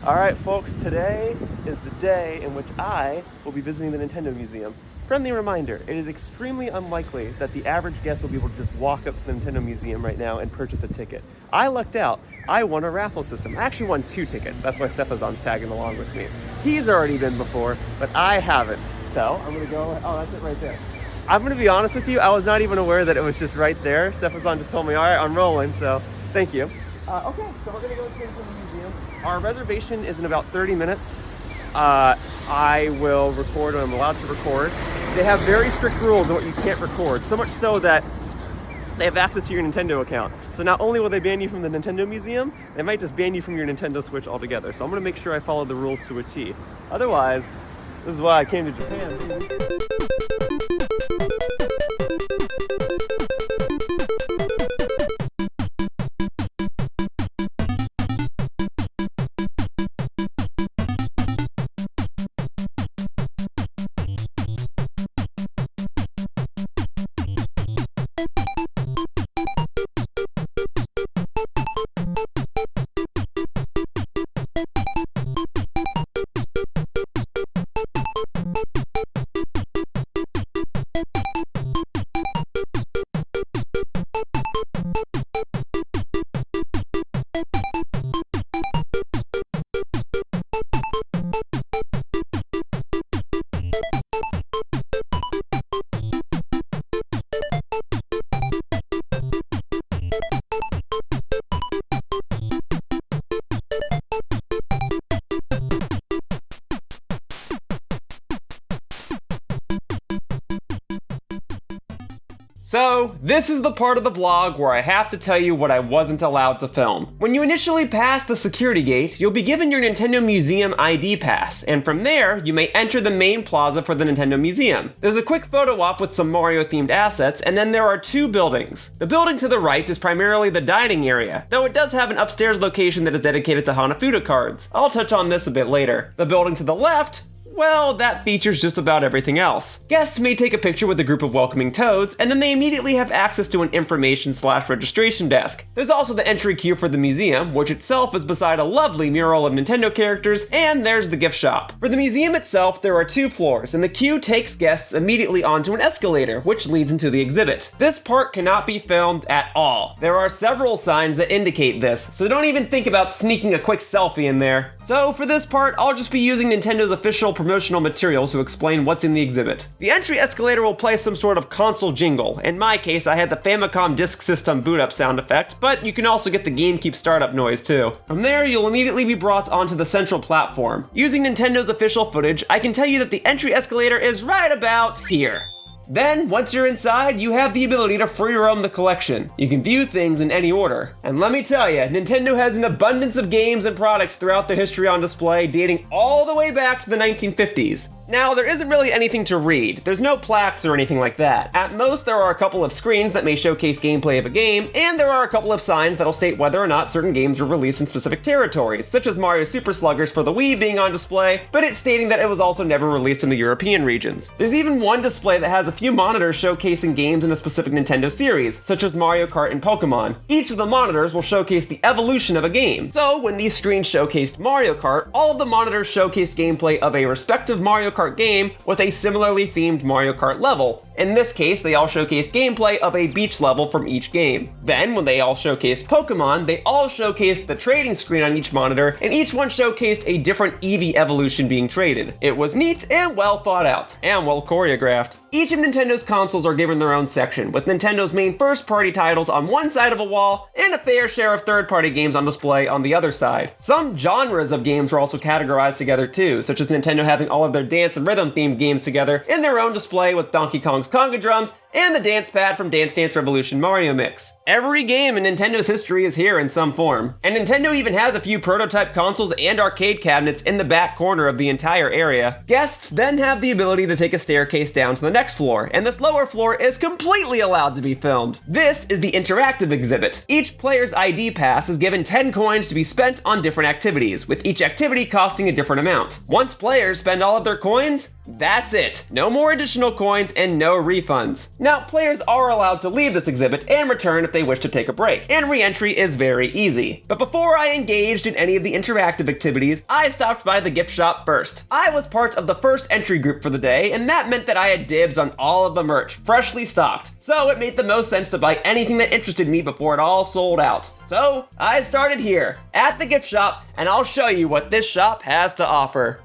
All right, folks, today is the day in which I will be visiting the Nintendo Museum. Friendly reminder, it is extremely unlikely that the average guest will be able to just walk up to the Nintendo Museum right now and purchase a ticket. I lucked out. I won a raffle system. I actually won 2 tickets. That's why Sephazon's tagging along with me. He's already been before, but I haven't. So I'm gonna go, oh, that's it right there. I'm gonna be honest with you, I was not even aware that it was just right there. Sephazon just told me, all right, I'm rolling, so thank you. Okay, so we're gonna go to the museum. Our reservation is in about 30 minutes. I will record when I'm allowed to record. They have very strict rules on what you can't record, so much so that they have access to your Nintendo account. So not only will they ban you from the Nintendo Museum, they might just ban you from your Nintendo Switch altogether. So I'm gonna make sure I follow the rules to a T. Otherwise, this is why I came to Japan. So, this is the part of the vlog where I have to tell you what I wasn't allowed to film. When you initially pass the security gate, you'll be given your Nintendo Museum ID pass, and from there, you may enter the main plaza for the Nintendo Museum. There's a quick photo op with some Mario-themed assets, and then there are two buildings. The building to the right is primarily the dining area, though it does have an upstairs location that is dedicated to Hanafuda cards. I'll touch on this a bit later. The building to the left, well, that features just about everything else. Guests may take a picture with a group of welcoming toads, and then they immediately have access to an information/registration desk. There's also the entry queue for the museum, which itself is beside a lovely mural of Nintendo characters, and there's the gift shop. For the museum itself, there are 2 floors, and the queue takes guests immediately onto an escalator, which leads into the exhibit. This part cannot be filmed at all. There are several signs that indicate this, so don't even think about sneaking a quick selfie in there. So for this part, I'll just be using Nintendo's official promotional materials to explain what's in the exhibit. The entry escalator will play some sort of console jingle. In my case, I had the Famicom Disk System boot up sound effect, but you can also get the GameCube startup noise too. From there, you'll immediately be brought onto the central platform. Using Nintendo's official footage, I can tell you that the entry escalator is right about here. Then, once you're inside, you have the ability to free roam the collection. You can view things in any order. And let me tell you, Nintendo has an abundance of games and products throughout the history on display, dating all the way back to the 1950s. Now, there isn't really anything to read. There's no plaques or anything like that. At most, there are a couple of screens that may showcase gameplay of a game, and there are a couple of signs that'll state whether or not certain games were released in specific territories, such as Mario Super Sluggers for the Wii being on display, but it's stating that it was also never released in the European regions. There's even one display that has a few monitors showcasing games in a specific Nintendo series, such as Mario Kart and Pokemon. Each of the monitors will showcase the evolution of a game. So, when these screens showcased Mario Kart, all of the monitors showcased gameplay of a respective Mario Kart game with a similarly themed Mario Kart level. In this case, they all showcased gameplay of a beach level from each game. Then, when they all showcased Pokemon, they all showcased the trading screen on each monitor, and each one showcased a different Eevee evolution being traded. It was neat and well thought out, and well choreographed. Each of Nintendo's consoles are given their own section, with Nintendo's main first-party titles on one side of a wall, and a fair share of third-party games on display on the other side. Some genres of games were also categorized together too, such as Nintendo having all of their dance and rhythm-themed games together in their own display with Donkey Kong's Conga Drums and the dance pad from Dance Dance Revolution Mario Mix. Every game in Nintendo's history is here in some form, and Nintendo even has a few prototype consoles and arcade cabinets in the back corner of the entire area. Guests then have the ability to take a staircase down to the next floor, and this lower floor is completely allowed to be filmed. This is the interactive exhibit. Each player's ID pass is given 10 coins to be spent on different activities, with each activity costing a different amount. Once players spend all of their coins, that's it. No more additional coins and no refunds. Now, players are allowed to leave this exhibit and return if they wish to take a break, and re-entry is very easy. But before I engaged in any of the interactive activities, I stopped by the gift shop first. I was part of the first entry group for the day, and that meant that I had dibs on all of the merch, freshly stocked. So it made the most sense to buy anything that interested me before it all sold out. So I started here, at the gift shop, and I'll show you what this shop has to offer.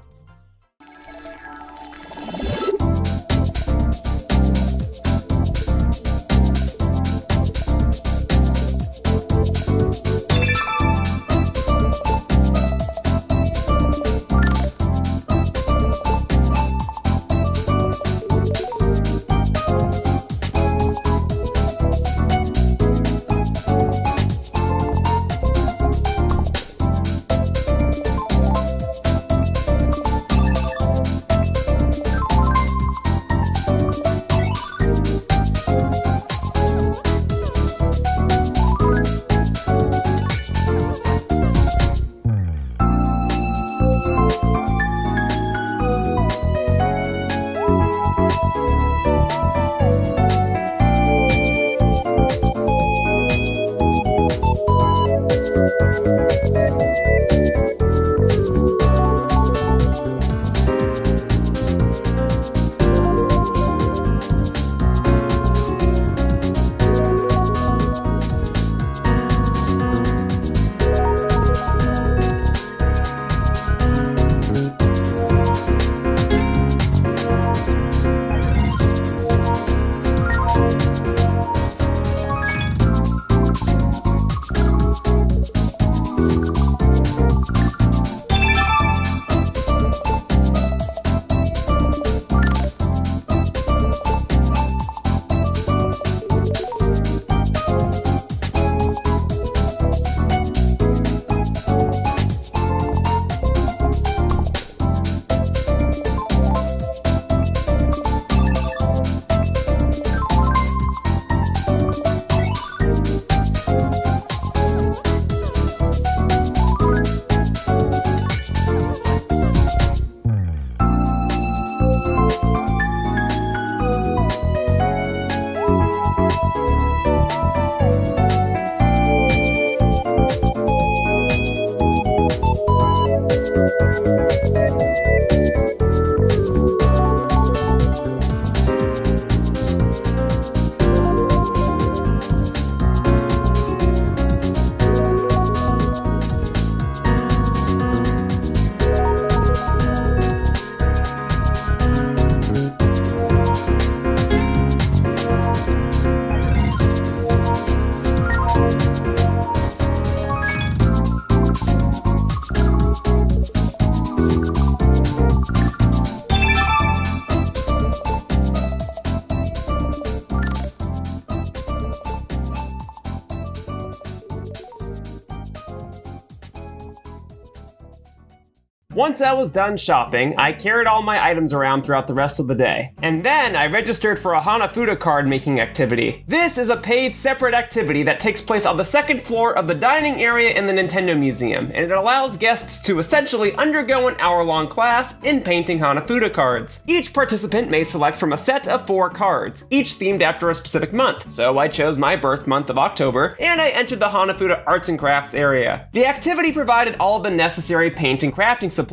Once I was done shopping, I carried all my items around throughout the rest of the day. And then I registered for a Hanafuda card making activity. This is a paid separate activity that takes place on the second floor of the dining area in the Nintendo Museum, and it allows guests to essentially undergo an hour-long class in painting Hanafuda cards. Each participant may select from a set of 4 cards, each themed after a specific month. So I chose my birth month of October, and I entered the Hanafuda Arts and Crafts area. The activity provided all the necessary paint and crafting supplies,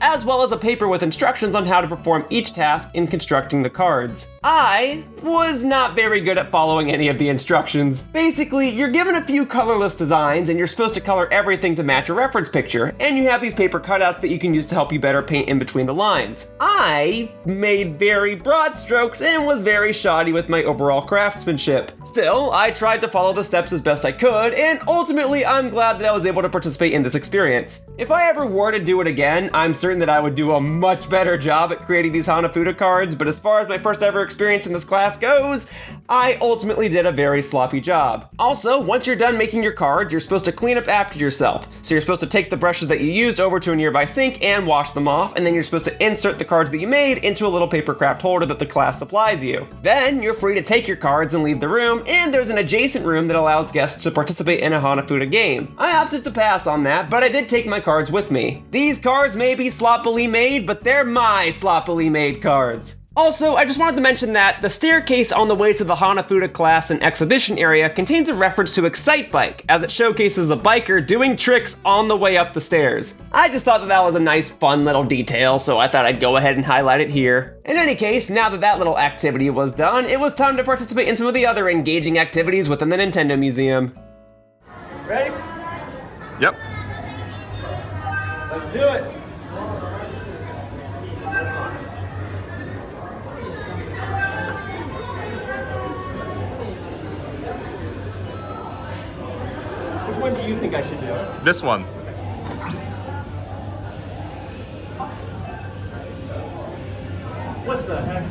as well as a paper with instructions on how to perform each task in constructing the cards. I was not very good at following any of the instructions. Basically, you're given a few colorless designs and you're supposed to color everything to match a reference picture, and you have these paper cutouts that you can use to help you better paint in between the lines. I made very broad strokes and was very shoddy with my overall craftsmanship. Still, I tried to follow the steps as best I could, and ultimately I'm glad that I was able to participate in this experience. If I ever were to do it again, I'm certain that I would do a much better job at creating these Hanafuda cards, but as far as my first ever experience in this class goes, I ultimately did a very sloppy job. Also, once you're done making your cards, you're supposed to clean up after yourself. So you're supposed to take the brushes that you used over to a nearby sink and wash them off, and then you're supposed to insert the cards that you made into a little paper craft holder that the class supplies you. Then you're free to take your cards and leave the room, and there's an adjacent room that allows guests to participate in a Hanafuda game. I opted to pass on that, but I did take my cards with me. These cards may be sloppily made, but they're my sloppily made cards. Also, I just wanted to mention that the staircase on the way to the Hanafuda class and exhibition area contains a reference to Excite Bike, as it showcases a biker doing tricks on the way up the stairs. I just thought that that was a nice, fun little detail, so I thought I'd go ahead and highlight it here. In any case, now that that little activity was done, it was time to participate in some of the other engaging activities within the Nintendo Museum. Ready? Yep. Let's do it! Which one do you think I should do? This one. What the heck?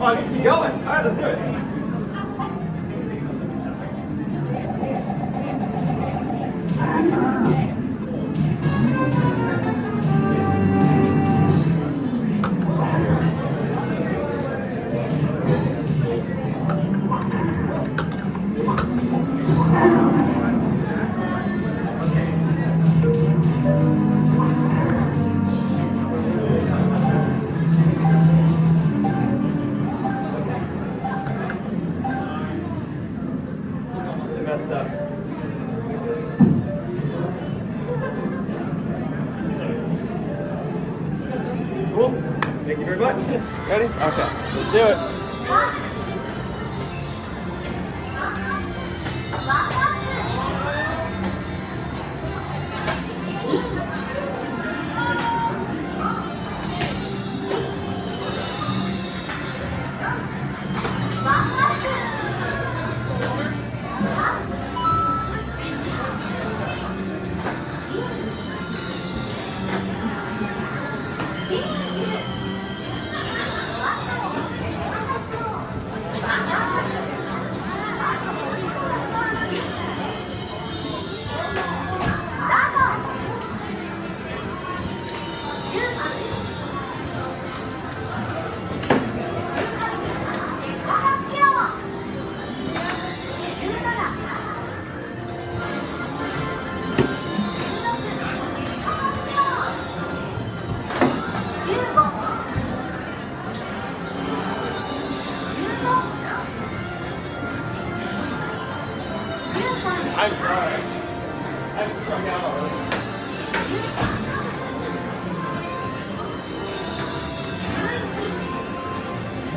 Oh, keep going. All right, let's do it. Messed up. Cool. Thank you very much. Ready? Okay, let's do it.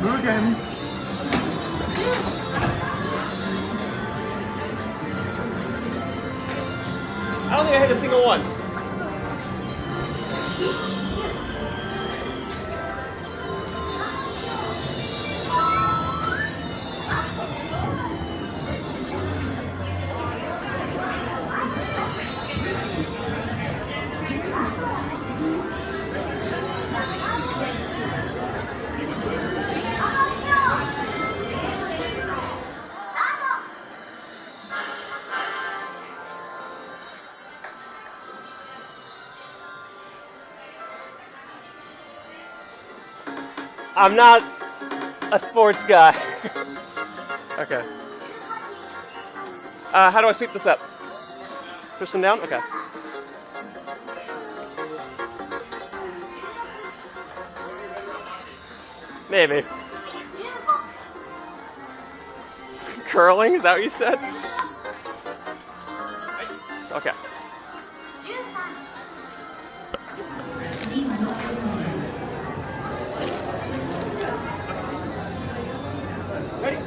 Mugen. I don't think I hit a single one. I'm not a sports guy. Okay. How do I sweep this up? Push them down? Okay. Maybe. Curling? Is that what you said? Okay. Ready?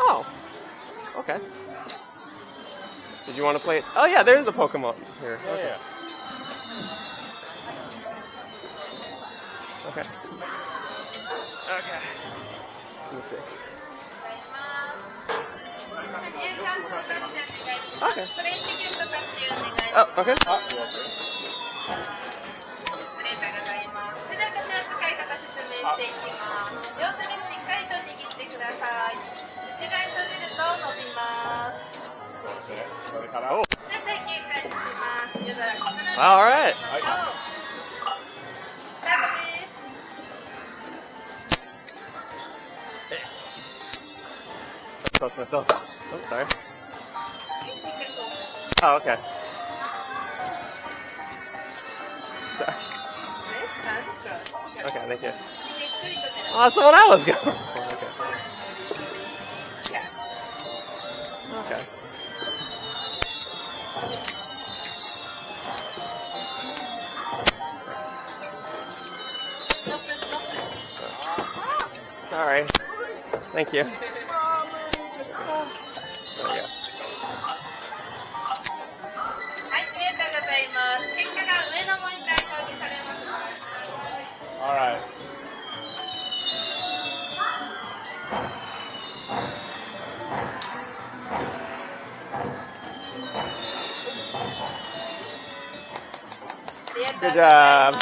Oh, okay. Did you want to play it? Oh yeah, there's a Pokemon here. Okay. Okay. Okay. Let me see. Okay. Oh, okay. Oh. All right. That's close myself. Oh, sorry. Oh, okay. Sorry. Okay, thank you. Oh, that's the one I was going. Okay. Okay. Sorry. Thank you. There we go. All right. Good job.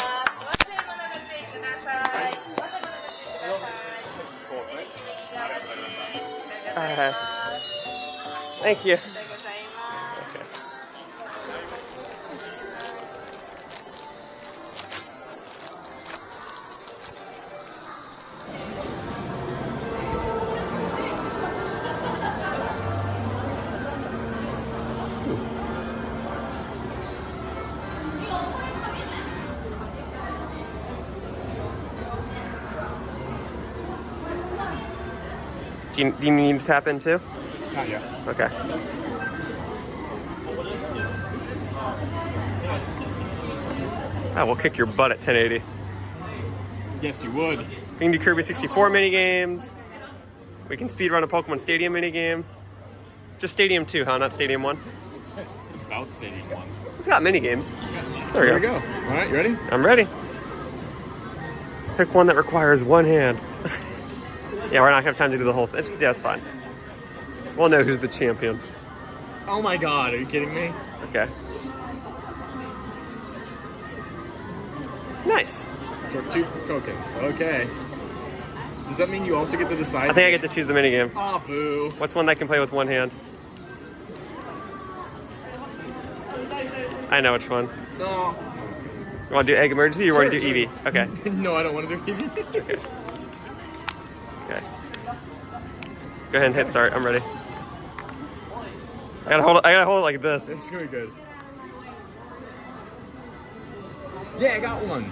Thank you. Okay. Do you need to tap in too? Not yet. Okay. We'll kick your butt at 1080. Yes, you would. We can do Kirby 64 minigames. We can speedrun a Pokemon Stadium minigame. Just Stadium 2, huh? Not Stadium 1? About Stadium 1. It's got minigames. There we go. All right, you ready? I'm ready. Pick one that requires one hand. Yeah, we're not gonna have time to do the whole thing. Yeah, it's fine. We'll know who's the champion. Oh my god, are you kidding me? Okay. Nice. So 2 tokens, okay. Does that mean you also get to decide? I think I get to choose the minigame. Aw, boo. What's one that can play with one hand? I know which one. No. You want to do egg emergency or you want to do Sure. Eevee? Okay. No, I don't want to do Eevee. Okay. Okay. Go ahead and hit start. I'm ready. I gotta hold it like this. This is gonna be good. Yeah, I got one.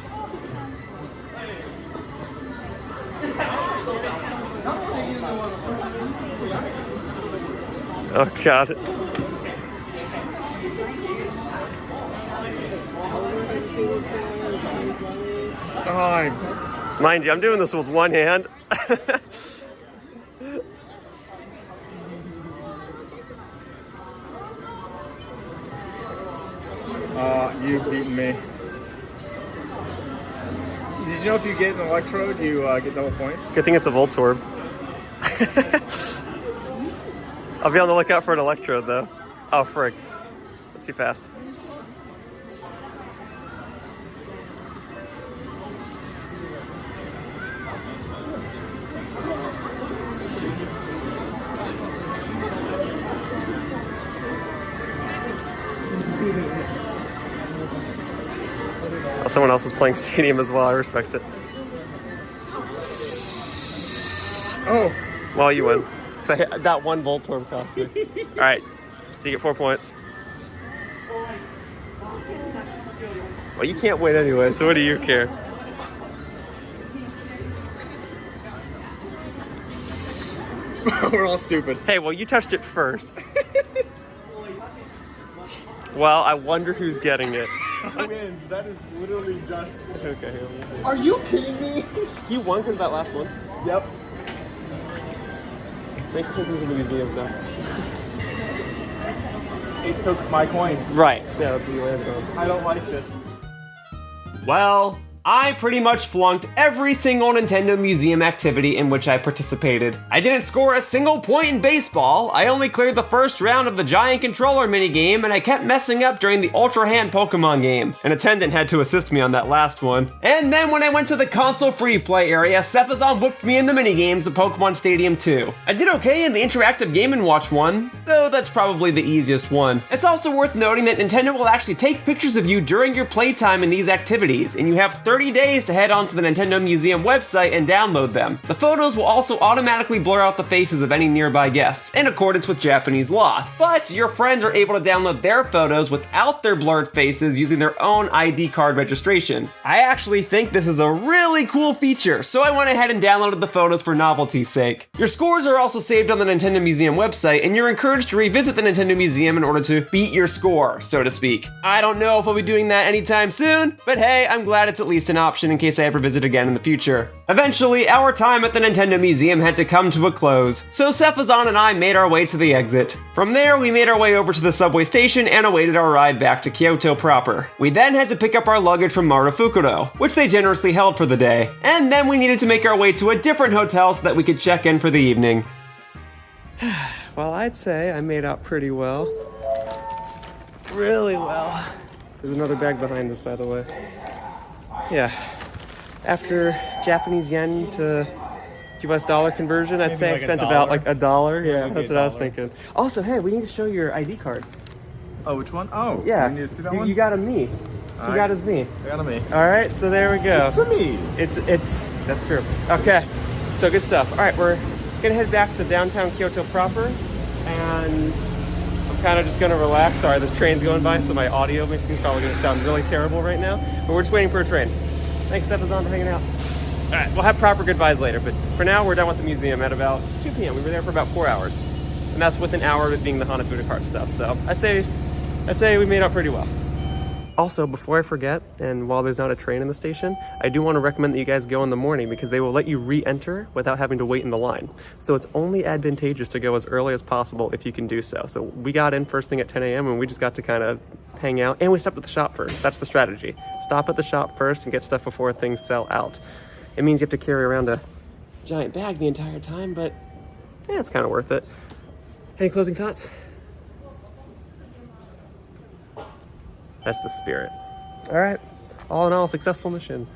Oh god. God. Mind you, I'm doing this with one hand. You've beaten me. Did you know if you get an electrode, you get double points? Good thing it's a Voltorb. I'll be on the lookout for an electrode though. Oh frick. That's too fast. Oh, someone else is playing Stadium as well. I respect it. Oh. Well, you win. That one Voltorb cost me. All right, so you get 4 points. Well, you can't win anyway, so what do you care? We're all stupid. Hey, well, you touched it first. Well, I wonder who's getting it. Wins. That is literally just. Okay, here, let me see. Are you kidding me? You won because of that last one. Yep. Thanks for taking me to the museum, so. It took my coins. Right. Yeah, that's what you landed on. I don't like this. Well, I pretty much flunked every single Nintendo Museum activity in which I participated. I didn't score a single point in baseball, I only cleared the first round of the giant controller minigame, and I kept messing up during the Ultrahand Pokemon game. An attendant had to assist me on that last one. And then when I went to the console free play area, Cephazon whooped me in the minigames of Pokemon Stadium 2. I did okay in the interactive Game & Watch one, though that's probably the easiest one. It's also worth noting that Nintendo will actually take pictures of you during your playtime in these activities, and you have 30 days to head onto the Nintendo Museum website and download them. The photos will also automatically blur out the faces of any nearby guests, in accordance with Japanese law. But your friends are able to download their photos without their blurred faces using their own ID card registration. I actually think this is a really cool feature, so I went ahead and downloaded the photos for novelty's sake. Your scores are also saved on the Nintendo Museum website, and you're encouraged to revisit the Nintendo Museum in order to beat your score, so to speak. I don't know if I'll be doing that anytime soon, but hey, I'm glad it's at least an option in case I ever visit again in the future. Eventually, our time at the Nintendo Museum had to come to a close, so Cephazon and I made our way to the exit. From there, we made our way over to the subway station and awaited our ride back to Kyoto proper. We then had to pick up our luggage from Marufukuro, which they generously held for the day, and then we needed to make our way to a different hotel so that we could check in for the evening. Well, I'd say I made out pretty well. Really well. There's another bag behind us, by the way. Yeah. After Japanese yen to US dollar conversion, I'd say I spent about like $1. Yeah, that's what I was thinking. Also, hey, we need to show your ID card. Oh, which one? Oh, Yeah, you need to see that one? you got a me. You got his me. I got a me. All right, so there we go. It's a me. It's that's true. Okay, so good stuff. All right, we're gonna head back to downtown Kyoto proper, and I'm kind of just gonna relax. Sorry, this train's going by, so my audio mixing is probably gonna sound really terrible right now. But we're just waiting for a train. Thanks, Cephazon, for hanging out. All right, we'll have proper goodbyes later, but for now, we're done with the museum at about 2 p.m. We were there for about 4 hours, and that's with an hour of it being the Hanafuda cart stuff. So I say we made out pretty well. Also, before I forget, and while there's not a train in the station, I do want to recommend that you guys go in the morning because they will let you re-enter without having to wait in the line. So it's only advantageous to go as early as possible if you can do so. So we got in first thing at 10 a.m. and we just got to kind of hang out, and we stopped at the shop first. That's the strategy. Stop at the shop first and get stuff before things sell out. It means you have to carry around a giant bag the entire time, but yeah, it's kind of worth it. Any closing thoughts? That's the spirit. All right, all in all, successful mission.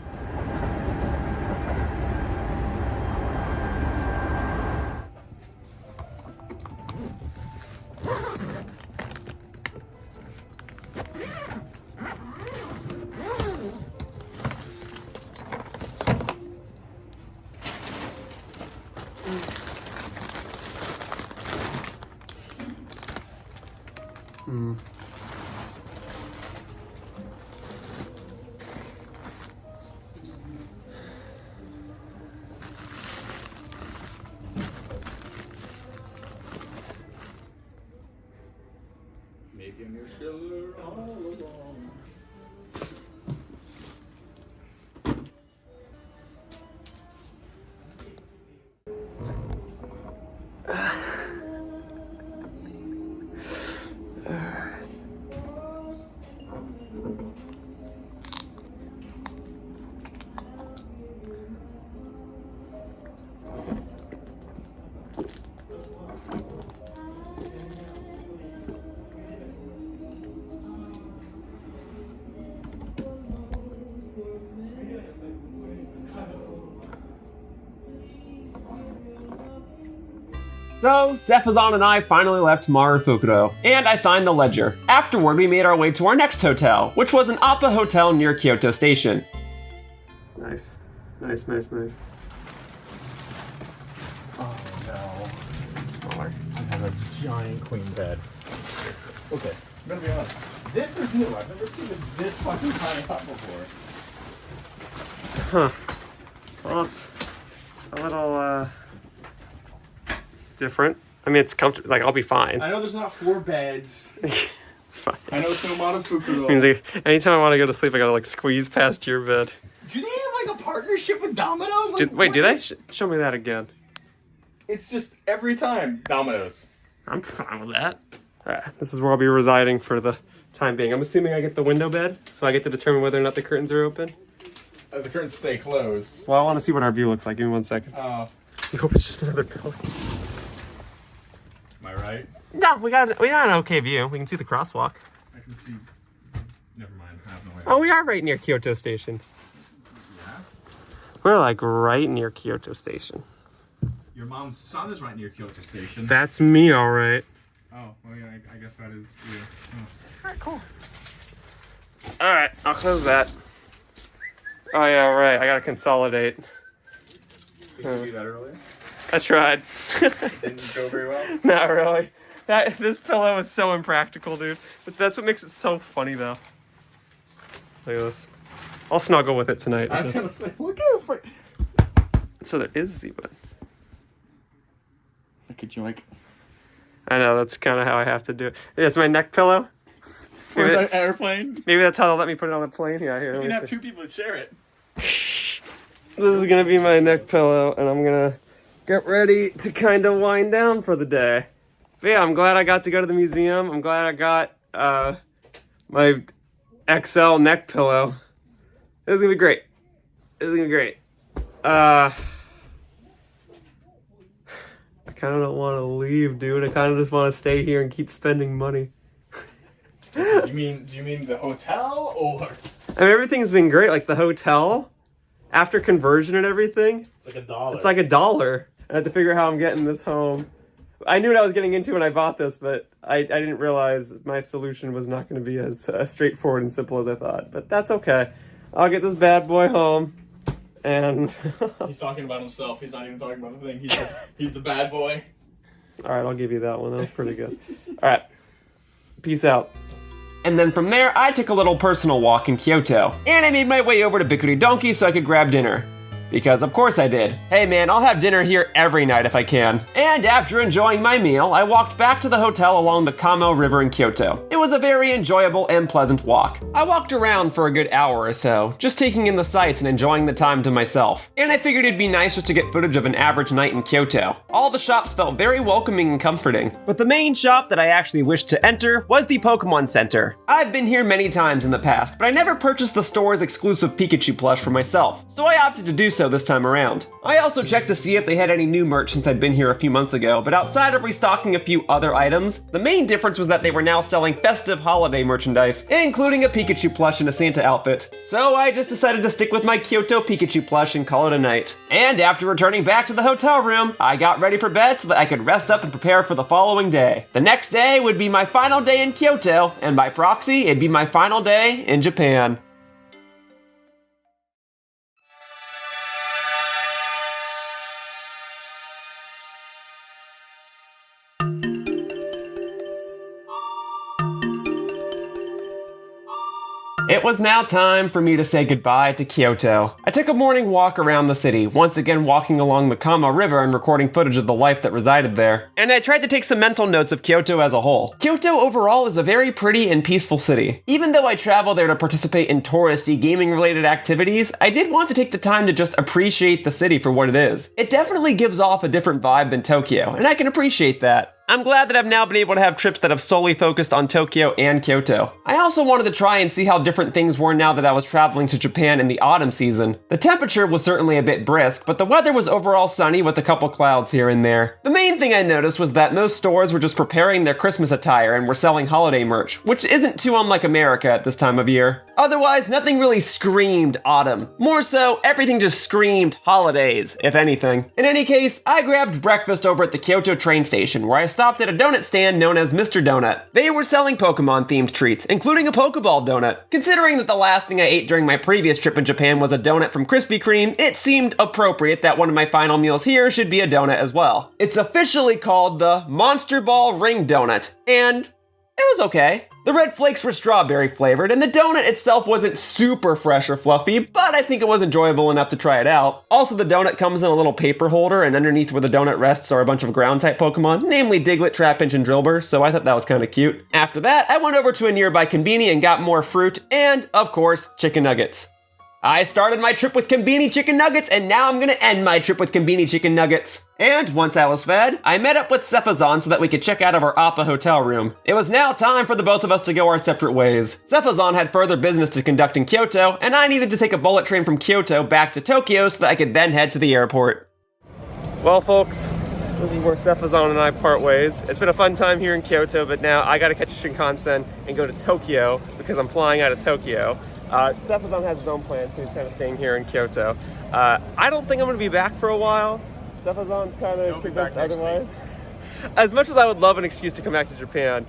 Making your Yoshiller all along. So, Cephazon and I finally left Marufukuro, and I signed the ledger. Afterward, we made our way to our next hotel, which was an Appa hotel near Kyoto Station. Nice. Nice, nice, nice. Oh no. Smaller. It has a giant queen bed. Okay, I'm gonna be honest. This is new. I've never seen this fucking tiny hut before. Huh. Well, it's a little, different. I mean, it's comfortable. Like, I'll be fine. I know there's not 4 beds. It's fine. I know it's no Marufukuro. Means like, anytime I want to go to sleep, I gotta like squeeze past your bed. Do they have like a partnership with Domino's? Like, Wait, do they? Show me that again. It's just every time Domino's. I'm fine with that. Alright, this is where I'll be residing for the time being. I'm assuming I get the window bed, so I get to determine whether or not the curtains are open. The curtains stay closed. Well, I want to see what our view looks like. Give me 1 second. Oh. I hope it's just another building. Am I right? No, we got an okay view. We can see the crosswalk. I can see. Never mind. I have no idea. Oh, we are right near Kyoto Station. Yeah? We're like right near Kyoto Station. Your mom's son is right near Kyoto Station. That's me, all right. Oh, well, yeah, I guess that is you. Oh. Alright, cool. Alright, I'll close that. Oh yeah, right, I gotta consolidate. Did you do that earlier? I tried. Didn't go very well? Not really. This pillow is so impractical, dude. But that's what makes it so funny, though. Look at this. I'll snuggle with it tonight. I was gonna say, look at it. So there is a Z-button. Look at you, like. I know, that's kind of how I have to do it. It's my neck pillow. For the airplane? Maybe that's how they'll let me put it on the plane. Yeah, here, You let can me have see. 2 people to share it. This is gonna be my neck pillow, and I'm gonna get ready to kind of wind down for the day. But yeah, I'm glad I got to go to the museum. I'm glad I got my XL neck pillow. This is gonna be great. This is gonna be great. I kind of don't want to leave, dude. I kind of just want to stay here and keep spending money. Do you mean the hotel or? I mean, everything's been great. Like the hotel, after conversion and everything, It's like $1. it's like $1. I have to figure out how I'm getting this home. I knew what I was getting into when I bought this, but I didn't realize my solution was not going to be as straightforward and simple as I thought. But that's okay. I'll get this bad boy home, and He's talking about himself. He's not even talking about the thing. He's the bad boy. all right, I'll give you that one. That was pretty good. All right, peace out. And then from there, I took a little personal walk in Kyoto, and I made my way over to Bikuri Donki so I could grab dinner. Because of course I did. Hey man, I'll have dinner here every night if I can. And after enjoying my meal, I walked back to the hotel along the Kamo River in Kyoto. It was a very enjoyable and pleasant walk. I walked around for a good hour or so, just taking in the sights and enjoying the time to myself. And I figured it'd be nice just to get footage of an average night in Kyoto. All the shops felt very welcoming and comforting. But the main shop that I actually wished to enter was the Pokemon Center. I've been here many times in the past, but I never purchased the store's exclusive Pikachu plush for myself, so I opted to do so so this time around. I also checked to see if they had any new merch since I'd been here a few months ago, but outside of restocking a few other items, the main difference was that they were now selling festive holiday merchandise, including a Pikachu plush and a Santa outfit. So I just decided to stick with my Kyoto Pikachu plush and call it a night. And after returning back to the hotel room, I got ready for bed so that I could rest up and prepare for the following day. The next day would be my final day in Kyoto, and by proxy, it'd be my final day in Japan. It was now time for me to say goodbye to Kyoto. I took a morning walk around the city, once again walking along the Kama River and recording footage of the life that resided there. And I tried to take some mental notes of Kyoto as a whole. Kyoto overall is a very pretty and peaceful city. Even though I travel there to participate in touristy, gaming-related activities, I did want to take the time to just appreciate the city for what it is. It definitely gives off a different vibe than Tokyo, and I can appreciate that. I'm glad that I've now been able to have trips that have solely focused on Tokyo and Kyoto. I also wanted to try and see how different things were now that I was traveling to Japan in the autumn season. The temperature was certainly a bit brisk, but the weather was overall sunny with a couple clouds here and there. The main thing I noticed was that most stores were just preparing their Christmas attire and were selling holiday merch, which isn't too unlike America at this time of year. Otherwise, nothing really screamed autumn. More so, everything just screamed holidays, if anything. In any case, I grabbed breakfast over at the Kyoto train station, where I stopped at a donut stand known as Mr. Donut. They were selling Pokemon-themed treats, including a Poke Ball donut. Considering that the last thing I ate during my previous trip in Japan was a donut from Krispy Kreme, it seemed appropriate that one of my final meals here should be a donut as well. It's officially called the Monster Ball Ring Donut, and it was okay. The red flakes were strawberry flavored, and the donut itself wasn't super fresh or fluffy, but I think it was enjoyable enough to try it out. Also, the donut comes in a little paper holder, and underneath where the donut rests are a bunch of ground-type Pokemon, namely Diglett, Trapinch, and Drillbur, so I thought that was kind of cute. After that, I went over to a nearby Konbini and got more fruit, and, of course, chicken nuggets. I started my trip with Konbini chicken nuggets, and now I'm gonna end my trip with Konbini chicken nuggets. And once I was fed, I met up with Cephazon so that we could check out of our Appa hotel room. It was now time for the both of us to go our separate ways. Cephazon had further business to conduct in Kyoto, and I needed to take a bullet train from Kyoto back to Tokyo so that I could then head to the airport. Well, folks, this is where Cephazon and I part ways. It's been a fun time here in Kyoto, but now I gotta catch a Shinkansen and go to Tokyo because I'm flying out of Tokyo. Cephazon has his own plans, so he's kind of staying here in Kyoto. I don't think I'm going to be back for a while. Cephazon's kind of convinced otherwise. As much as I would love an excuse to come back to Japan,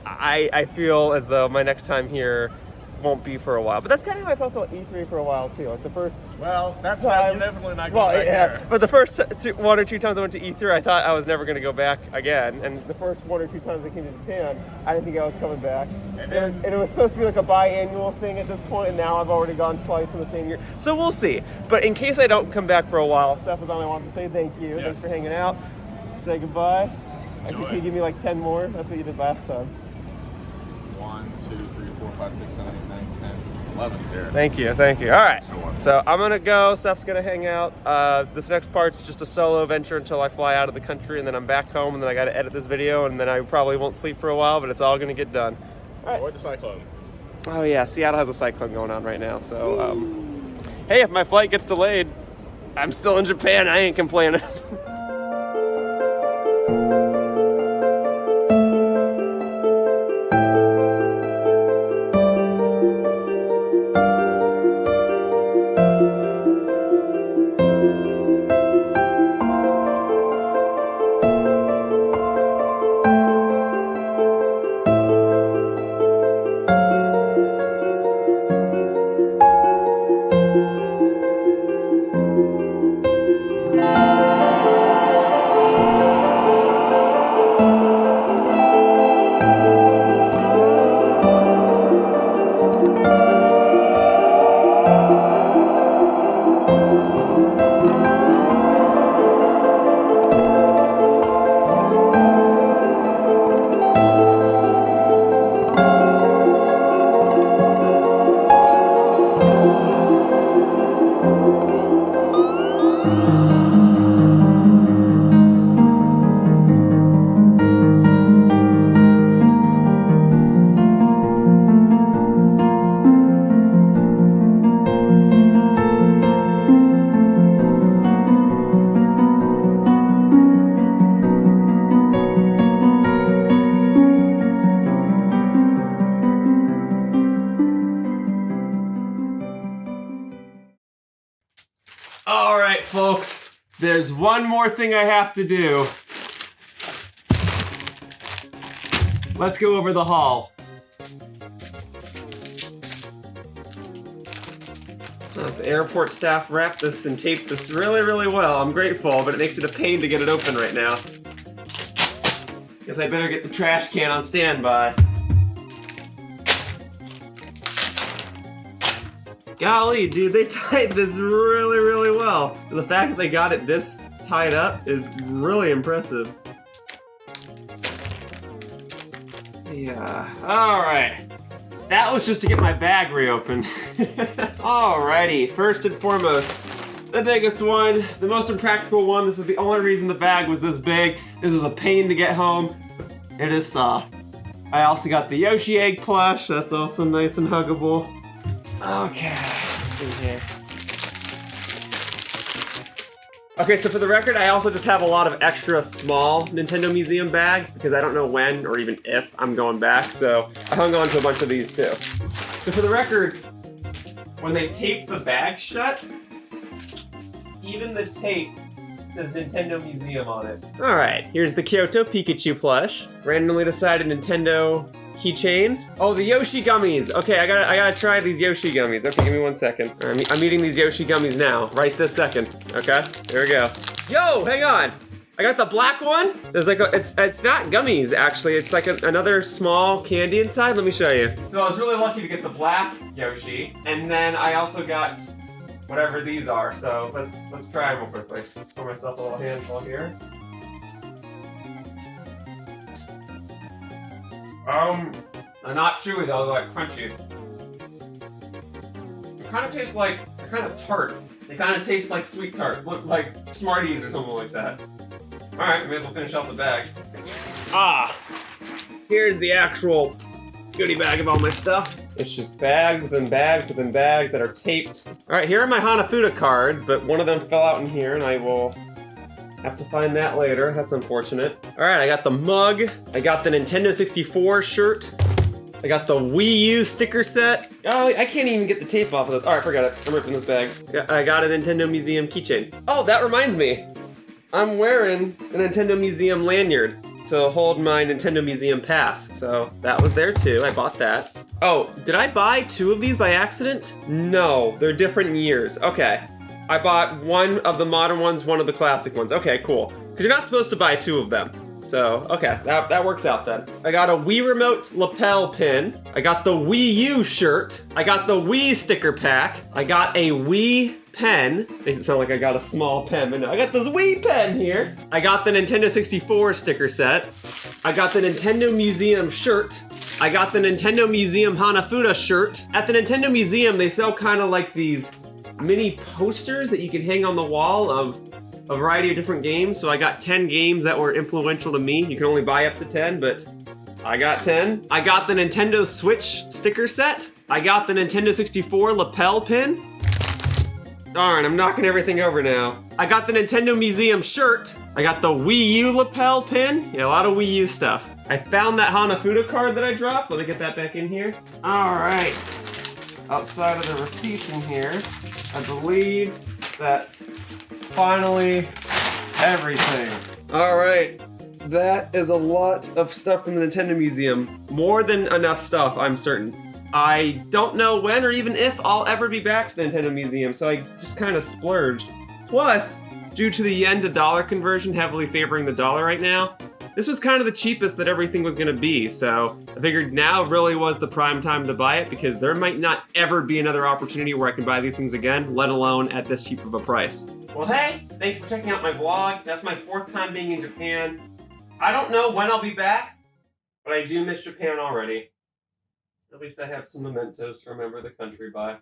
I feel as though my next time here won't be for a while. But that's kind of how I felt about E3 for a while too. Like the first that's time, you're definitely not going back there. But the first one or two times I went to E3, I thought I was never going to go back again. And the first one or two times I came to Japan, I didn't think I was coming back. And it was supposed to be like a biannual thing at this point, and now I've already gone twice in the same year. So we'll see. But in case I don't come back for a while, Cephazon, I wanted to say thank you. Yes. Thanks for hanging out. Say goodbye. Can you give me like 10 more? That's what you did last time. 1, 2, 3, 4, 5, 6, 7, 8, 9, 10, 11 there. Thank you. All right, so I'm gonna go, Steph's gonna hang out. This next part's just a solo venture until I fly out of the country, and then I'm back home, and then I gotta edit this video, and then I probably won't sleep for a while, but it's all gonna get done. All right. Avoid the cyclone. Oh yeah, Seattle has a cyclone going on right now, so hey, if my flight gets delayed, I'm still in Japan, I ain't complaining. All right, folks. There's one more thing I have to do. Let's go over the haul. The airport staff wrapped this and taped this really, really well. I'm grateful, but it makes it a pain to get it open right now. Guess I better get the trash can on standby. Golly, dude, they tied this really, really well. The fact that they got it this tied up is really impressive. Yeah, all right. That was just to get my bag reopened. Alrighty, first and foremost, the biggest one, the most impractical one. This is the only reason the bag was this big. This is a pain to get home. It is soft. I also got the Yoshi egg plush. That's also nice and huggable. Okay, let's see here. Okay, so for the record, I also just have a lot of extra small Nintendo Museum bags because I don't know when or even if I'm going back, so I hung on to a bunch of these too. So for the record, when they tape the bag shut, even the tape says Nintendo Museum on it. All right, here's the Kyoto Pikachu plush. Randomly decided Nintendo keychain. Oh, the Yoshi gummies. Okay, I gotta try these Yoshi gummies. Okay, give me 1 second. I'm eating these Yoshi gummies now, right this second. Okay, here we go. Yo, hang on. I got the black one. There's like it's not gummies actually. It's like another small candy inside. Let me show you. So I was really lucky to get the black Yoshi, and then I also got whatever these are. So let's try them real quickly. Pour myself a little handful here. They're not chewy though, they're like crunchy. They kind of taste like, they're kind of tart. They kind of taste like sweet tarts, look like Smarties or something like that. Alright, may as well finish off the bag. Ah, here's the actual goodie bag of all my stuff. It's just bags within bags within bags that are taped. Alright, here are my Hanafuda cards, but one of them fell out in here and I will have to find that later. That's unfortunate. All right, I got the mug. I got the Nintendo 64 shirt. I got the Wii U sticker set. Oh, I can't even get the tape off of this. All right, forget it. I'm ripping this bag. I got a Nintendo Museum keychain. Oh, that reminds me. I'm wearing a Nintendo Museum lanyard to hold my Nintendo Museum pass. So that was there too. I bought that. Oh, did I buy 2 of these by accident? No, they're different years. Okay. I bought one of the modern ones, one of the classic ones. Okay, cool. Because you're not supposed to buy 2 of them. So, okay, that works out then. I got a Wii Remote lapel pin. I got the Wii U shirt. I got the Wii sticker pack. I got a Wii pen. Makes it sound like I got a small pen, but no, I got this Wii pen here. I got the Nintendo 64 sticker set. I got the Nintendo Museum shirt. I got the Nintendo Museum Hanafuda shirt. At the Nintendo Museum, they sell kind of like these mini posters that you can hang on the wall of a variety of different games. So I got 10 games that were influential to me. You can only buy up to 10, but I got 10. I got the Nintendo Switch sticker set. I got the Nintendo 64 lapel pin. Darn, I'm knocking everything over now. I got the Nintendo Museum shirt. I got the Wii U lapel pin. Yeah, a lot of Wii U stuff. I found that Hanafuda card that I dropped. Let me get that back in here. All right. Outside of the receipts in here, I believe that's finally everything. All right, that is a lot of stuff from the Nintendo Museum. More than enough stuff, I'm certain. I don't know when or even if I'll ever be back to the Nintendo Museum, so I just kind of splurged. Plus, due to the yen to dollar conversion heavily favoring the dollar right now, this was kind of the cheapest that everything was gonna be, so I figured now really was the prime time to buy it because there might not ever be another opportunity where I can buy these things again, let alone at this cheap of a price. Well, hey, thanks for checking out my vlog. That's my 4th time being in Japan. I don't know when I'll be back, but I do miss Japan already. At least I have some mementos to remember the country by.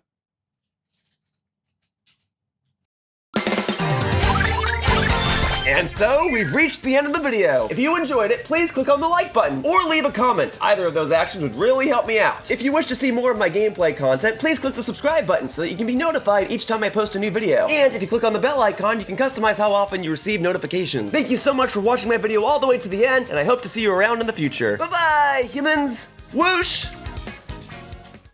And so, we've reached the end of the video. If you enjoyed it, please click on the like button or leave a comment. Either of those actions would really help me out. If you wish to see more of my gameplay content, please click the subscribe button so that you can be notified each time I post a new video. And if you click on the bell icon, you can customize how often you receive notifications. Thank you so much for watching my video all the way to the end, and I hope to see you around in the future. Bye-bye, humans! Whoosh!